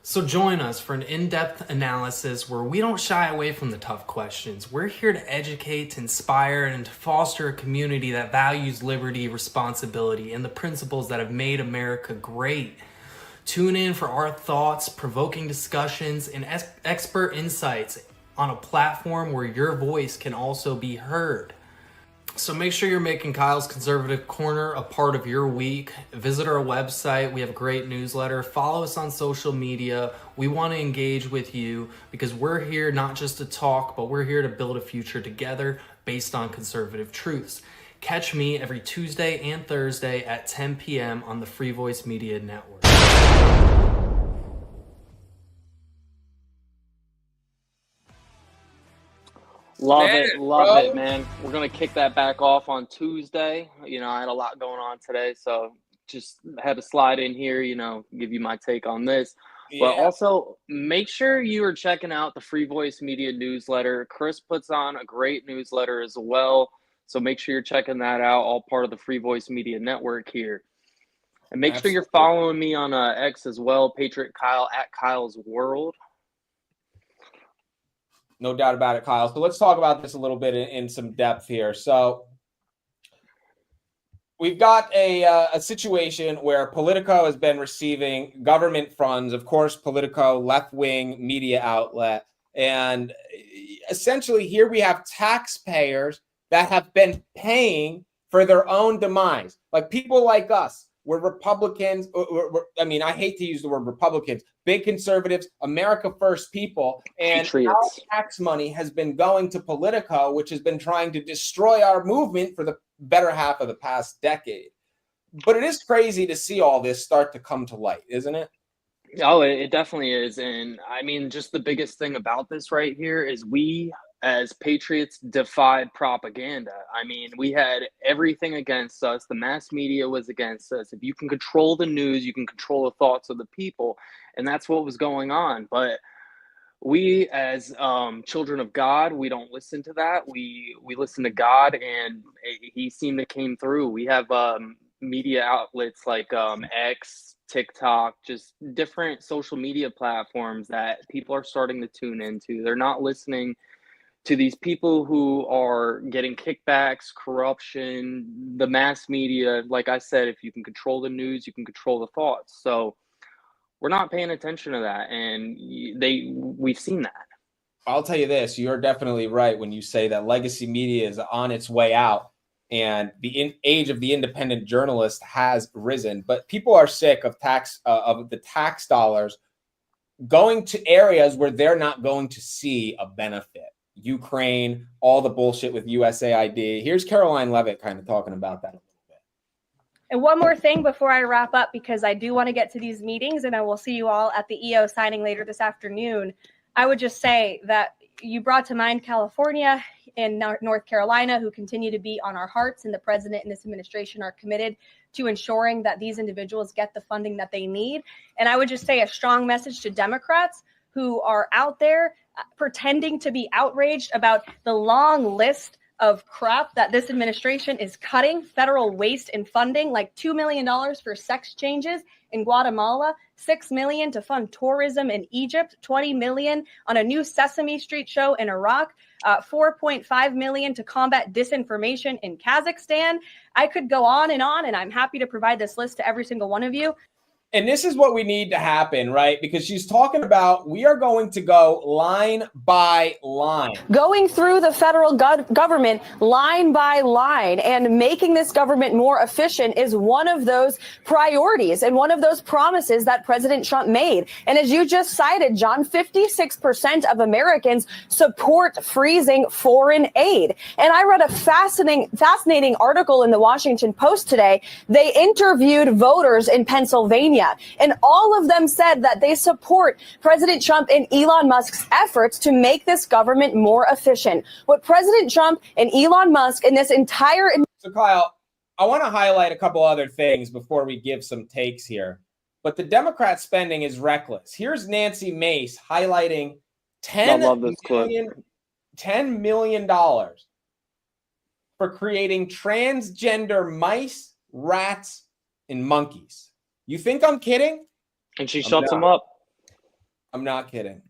So join us for an in-depth analysis where we don't shy away from the tough questions. We're here to educate, to inspire, and to foster a community that values liberty, responsibility, and the principles that have made America great. Tune in for our thoughts, provoking discussions, and expert insights on a platform where your voice can also be heard. So make sure you're making Kyle's Conservative Corner a part of your week. Visit our website. We have a great newsletter. Follow us on social media. We want to engage with you because we're here not just to talk, but we're here to build a future together based on conservative truths. Catch me every Tuesday and Thursday at 10 p.m. on the Free Voice Media Network. Love it, man. We're going to kick that back off on Tuesday. You know, I had a lot going on today, so just had to slide in here, you know, give you my take on this. Yeah. But also, make sure you are checking out the Free Voice Media newsletter. Chris puts on a great newsletter as well, so make sure you're checking that out, all part of the Free Voice Media Network here. And make sure you're following me on X as well, Patriot Kyle at Kyle's World. No doubt about it, Kyle. So let's talk about this a little bit in some depth here. So we've got a situation where Politico has been receiving government funds, of course, Politico, left-wing media outlet. And essentially here we have taxpayers that have been paying for their own demise. Like people like us, we're Republicans. I hate to use the word Republicans, big conservatives, America First people. And Patriots. Our tax money has been going to Politico, which has been trying to destroy our movement for the better half of the past decade. But it is crazy to see all this start to come to light, isn't it? Oh, it definitely is. And I mean, just the biggest thing about this right here is we as patriots defied propaganda. I mean, we had everything against us. The mass media was against us. If you can control the news, you can control the thoughts of the people. And that's what was going on. But we as children of God, we don't listen to that. We listen to God, and he seemed to came through. We have media outlets like X, TikTok, just different social media platforms that people are starting to tune into. They're not listening to these people who are getting kickbacks, corruption, the mass media. Like I said, if you can control the news, you can control the thoughts. So we're not paying attention to that, and we've seen that. I'll tell you this, you're definitely right when you say that legacy media is on its way out and the age of the independent journalist has risen. But people are sick of the tax dollars going to areas where they're not going to see a benefit. Ukraine, all the bullshit with USAID. Here's Caroline Levitt kind of talking about that a little bit. And one more thing before I wrap up, because I do want to get to these meetings and I will see you all at the EO signing later this afternoon. I would just say that you brought to mind California and North Carolina, who continue to be on our hearts, and the president and this administration are committed to ensuring that these individuals get the funding that they need. And I would just say a strong message to Democrats who are out there pretending to be outraged about the long list of crap that this administration is cutting, federal waste and funding, like $2 million for sex changes in Guatemala, $6 million to fund tourism in Egypt, $20 million on a new Sesame Street show in Iraq, $4.5 million to combat disinformation in Kazakhstan. I could go on, and I'm happy to provide this list to every single one of you. And this is what we need to happen, right? Because she's talking about we are going to go line by line. Going through the federal government line by line and making this government more efficient is one of those priorities and one of those promises that President Trump made. And as you just cited, John, 56% of Americans support freezing foreign aid. And I read a fascinating article in the Washington Post today. They interviewed voters in Pennsylvania, and all of them said that they support President Trump and Elon Musk's efforts to make this government more efficient. What President Trump and Elon Musk and this entire... So Kyle, I want to highlight a couple other things before we give some takes here. But the Democrat spending is reckless. Here's Nancy Mace highlighting $10 million for creating transgender mice, rats, and monkeys. You think I'm kidding? And she shuts them up. I'm not kidding.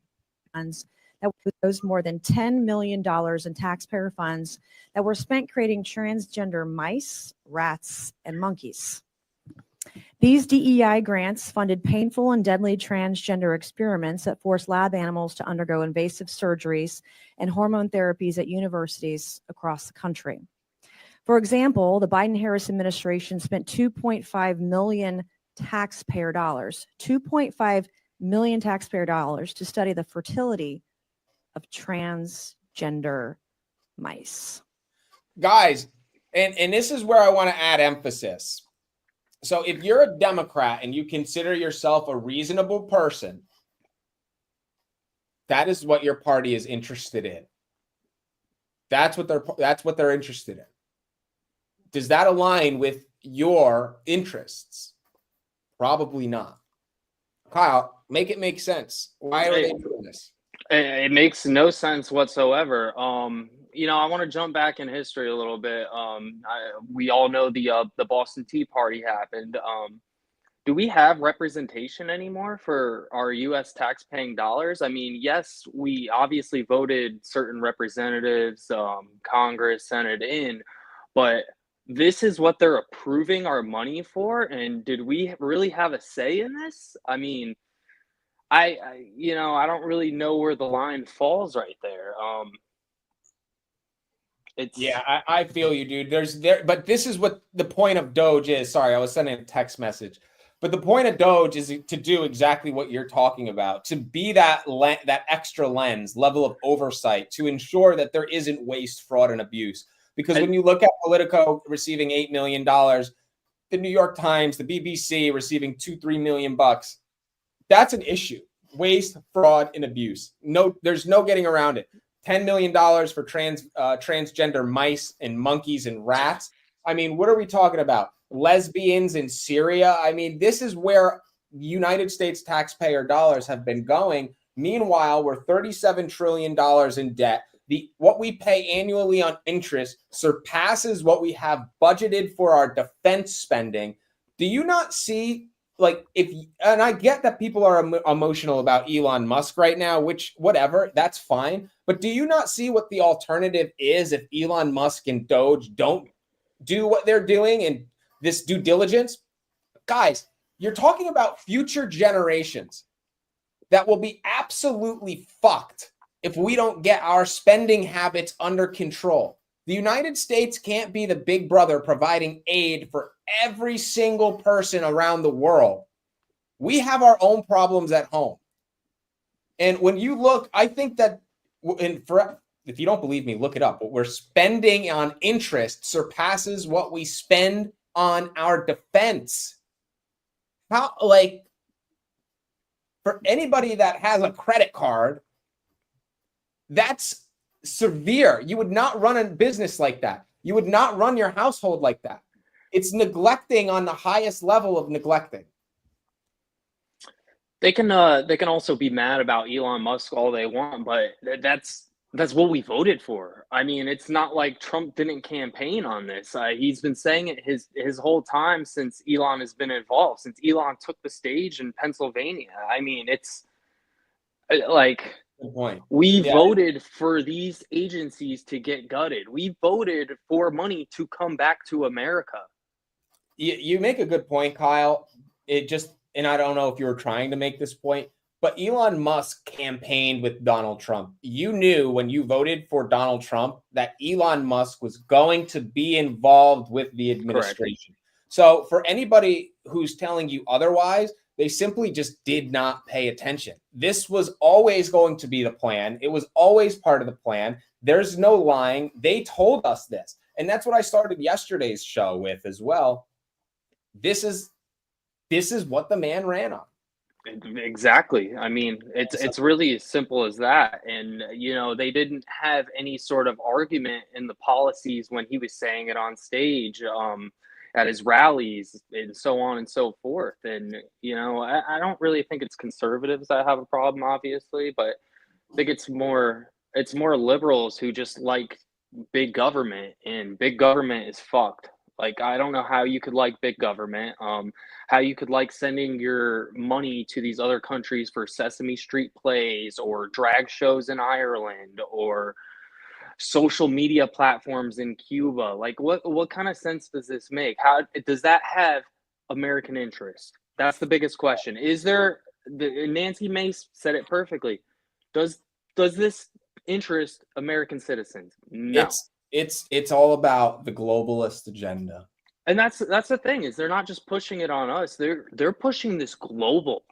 Funds that was more than $10 million in taxpayer funds that were spent creating transgender mice, rats, and monkeys. These DEI grants funded painful and deadly transgender experiments that forced lab animals to undergo invasive surgeries and hormone therapies at universities across the country. For example, the Biden-Harris administration spent $2.5 million taxpayer dollars, $2.5 million taxpayer dollars to study the fertility of transgender mice. Guys, and this is where I want to add emphasis. So if you're a Democrat and you consider yourself a reasonable person, that is what your party is interested in. That's what they're interested in. Does that align with your interests? Probably not. Kyle, make it make sense. Why are they doing this? It makes no sense whatsoever. You know, I want to jump back in history a little bit. We all know the Boston Tea Party happened. Do we have representation anymore for our U.S. tax-paying dollars? I mean, yes, we obviously voted certain representatives, Congress, Senate in, but this is what they're approving our money for. And did we really have a say in this? I mean, I you know, I don't really know where the line falls right there. Yeah, I feel you, dude. But this is what the point of Doge is. Sorry, I was sending a text message. But the point of Doge is to do exactly what you're talking about, to be that extra lens, level of oversight, to ensure that there isn't waste, fraud, and abuse. Because when you look at Politico receiving $8 million, the New York Times, the BBC receiving $2-3 million, that's an issue. Waste, fraud, and abuse. No, there's no getting around it. $10 million for transgender mice and monkeys and rats. I mean, what are we talking about? Lesbians in Syria? I mean, this is where United States taxpayer dollars have been going. Meanwhile, we're $37 trillion in debt. What we pay annually on interest surpasses what we have budgeted for our defense spending. Do you not see, like, and I get that people are emotional about Elon Musk right now, which, whatever, that's fine. But do you not see what the alternative is if Elon Musk and Doge don't do what they're doing and this due diligence? Guys, you're talking about future generations that will be absolutely fucked if we don't get our spending habits under control. The United States can't be the big brother providing aid for every single person around the world. We have our own problems at home. And when you look, I think that, if you don't believe me, look it up. What we're spending on interest surpasses what we spend on our defense. How, like, for anybody that has a credit card, that's severe. You would not run a business like that. You would not run your household like that. It's neglecting on the highest level of neglecting. They can also be mad about Elon Musk all they want, but that's what we voted for. I mean, it's not like Trump didn't campaign on this. He's been saying it his whole time since Elon has been involved, since Elon took the stage in Pennsylvania. I mean, it's like, good point. We voted for these agencies to get gutted. We voted for money to come back to America. You make a good point, Kyle. And I don't know if you were trying to make this point, but Elon Musk campaigned with Donald Trump. You knew when you voted for Donald Trump that Elon Musk was going to be involved with the administration. Correct. So for anybody who's telling you otherwise, they simply just did not pay attention. This was always going to be the plan. It was always part of the plan. There's no lying. They told us this. And that's what I started yesterday's show with as well. This is what the man ran on. Exactly. I mean, it's really as simple as that. And, you know, they didn't have any sort of argument in the policies when he was saying it on stage, at his rallies and so on and so forth. And, you know, I don't really think it's conservatives that have a problem, obviously, but I think it's more liberals who just like big government, and big government is fucked. Like, I don't know how you could like big government, how you could like sending your money to these other countries for Sesame Street plays or drag shows in Ireland or social media platforms in Cuba. Like, what kind of sense does this make? How does that have American interest? That's the biggest question. Is there, Nancy Mace said it perfectly. Does this interest American citizens? No. It's all about the globalist agenda. And that's the thing, is they're not just pushing it on us. They're pushing this global.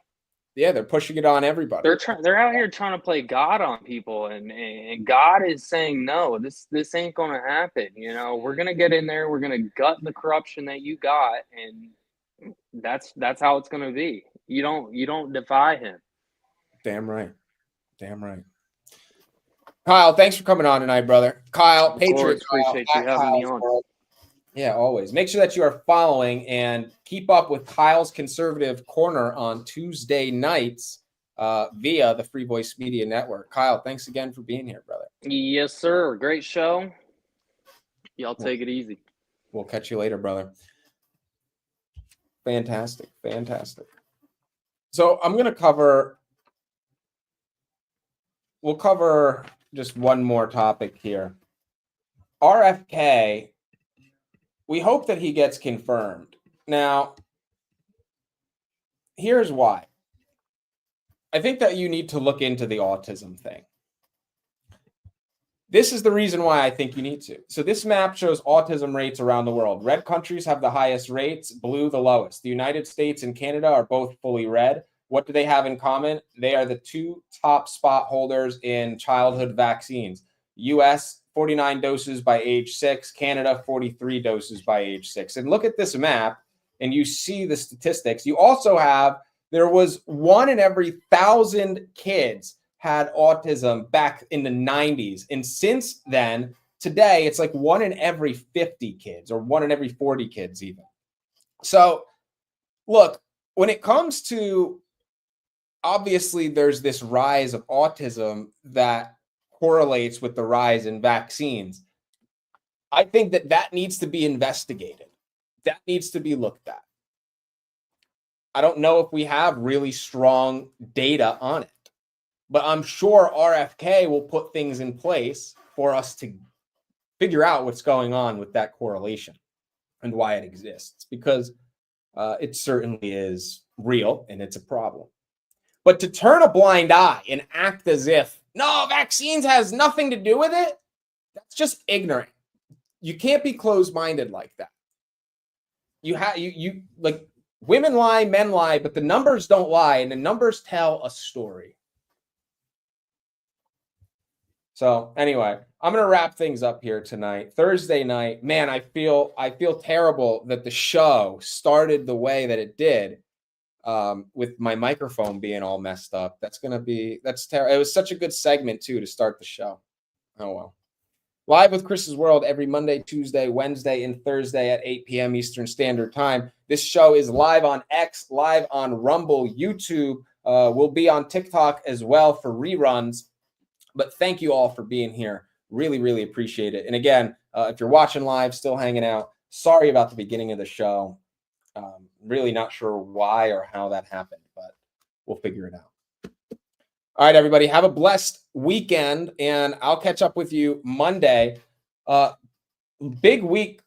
Yeah, they're pushing it on everybody. They're out here trying to play God on people, and God is saying, no, this ain't gonna happen. You know, we're gonna get in there, we're gonna gut the corruption that you got, and that's how it's gonna be. You don't defy him. Damn right. Kyle, thanks for coming on tonight, brother. Kyle, Patriots. Appreciate you having me on. Yeah, always. Make sure that you are following and keep up with Kyle's Conservative Corner on Tuesday nights via the Free Voice Media Network. Kyle, thanks again for being here, brother. Yes, sir. Great show. Y'all take it easy. We'll catch you later, brother. Fantastic. So I'm going to we'll cover just one more topic here. RFK, we hope that he gets confirmed. Now, here's why. I think that you need to look into the autism thing. This is the reason why I think you need to. So this map shows autism rates around the world. Red countries have the highest rates, blue the lowest. The United States and Canada are both fully red. What do they have in common? They are the two top spot holders in childhood vaccines. US, 49 doses by age 6, Canada, 43 doses by age 6. And look at this map, and you see the statistics. You also have, there was 1 in every 1,000 kids had autism back in the 90s. And since then, today, it's like 1 in every 50 kids, or 1 in every 40 kids even. So, look, when it comes to, obviously, there's this rise of autism that correlates with the rise in vaccines. I think that needs to be investigated. That needs to be looked at. I don't know if we have really strong data on it, but I'm sure RFK will put things in place for us to figure out what's going on with that correlation and why it exists, because it certainly is real and it's a problem. But to turn a blind eye and act as if, no, vaccines has nothing to do with it, that's just ignorant. You can't be closed-minded like that. You like, women lie, men lie, but the numbers don't lie, and the numbers tell a story. So anyway, I'm going to wrap things up here tonight. Thursday night, man, I feel terrible that the show started the way that it did. With my microphone being all messed up. That's terrible. It was such a good segment too to start the show. Oh well. Live with Chris's World every Monday, Tuesday, Wednesday, and Thursday at 8 p.m. Eastern Standard Time. This show is live on X, live on Rumble, YouTube. We'll be on TikTok as well for reruns. But thank you all for being here. Really, really appreciate it. And again, if you're watching live, still hanging out, sorry about the beginning of the show. Really not sure why or how that happened, but we'll figure it out. All right, everybody, have a blessed weekend, and I'll catch up with you Monday. Big week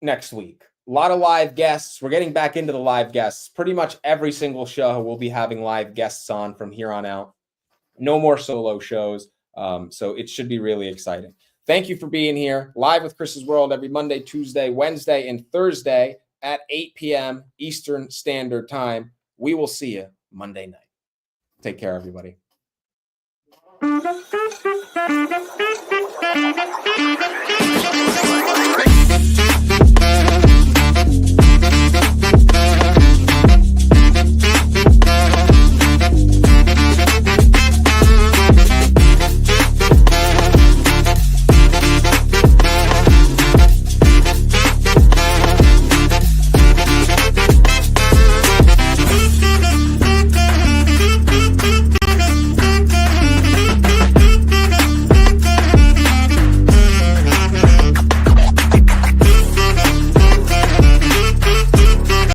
next week. A lot of live guests. We're getting back into the live guests. Pretty much every single show we'll be having live guests on from here on out. No more solo shows, so it should be really exciting. Thank you for being here. Live with Chris's World every Monday, Tuesday, Wednesday, and Thursday at 8 p.m. Eastern Standard Time. We will see you Monday night. Take care, everybody. Right.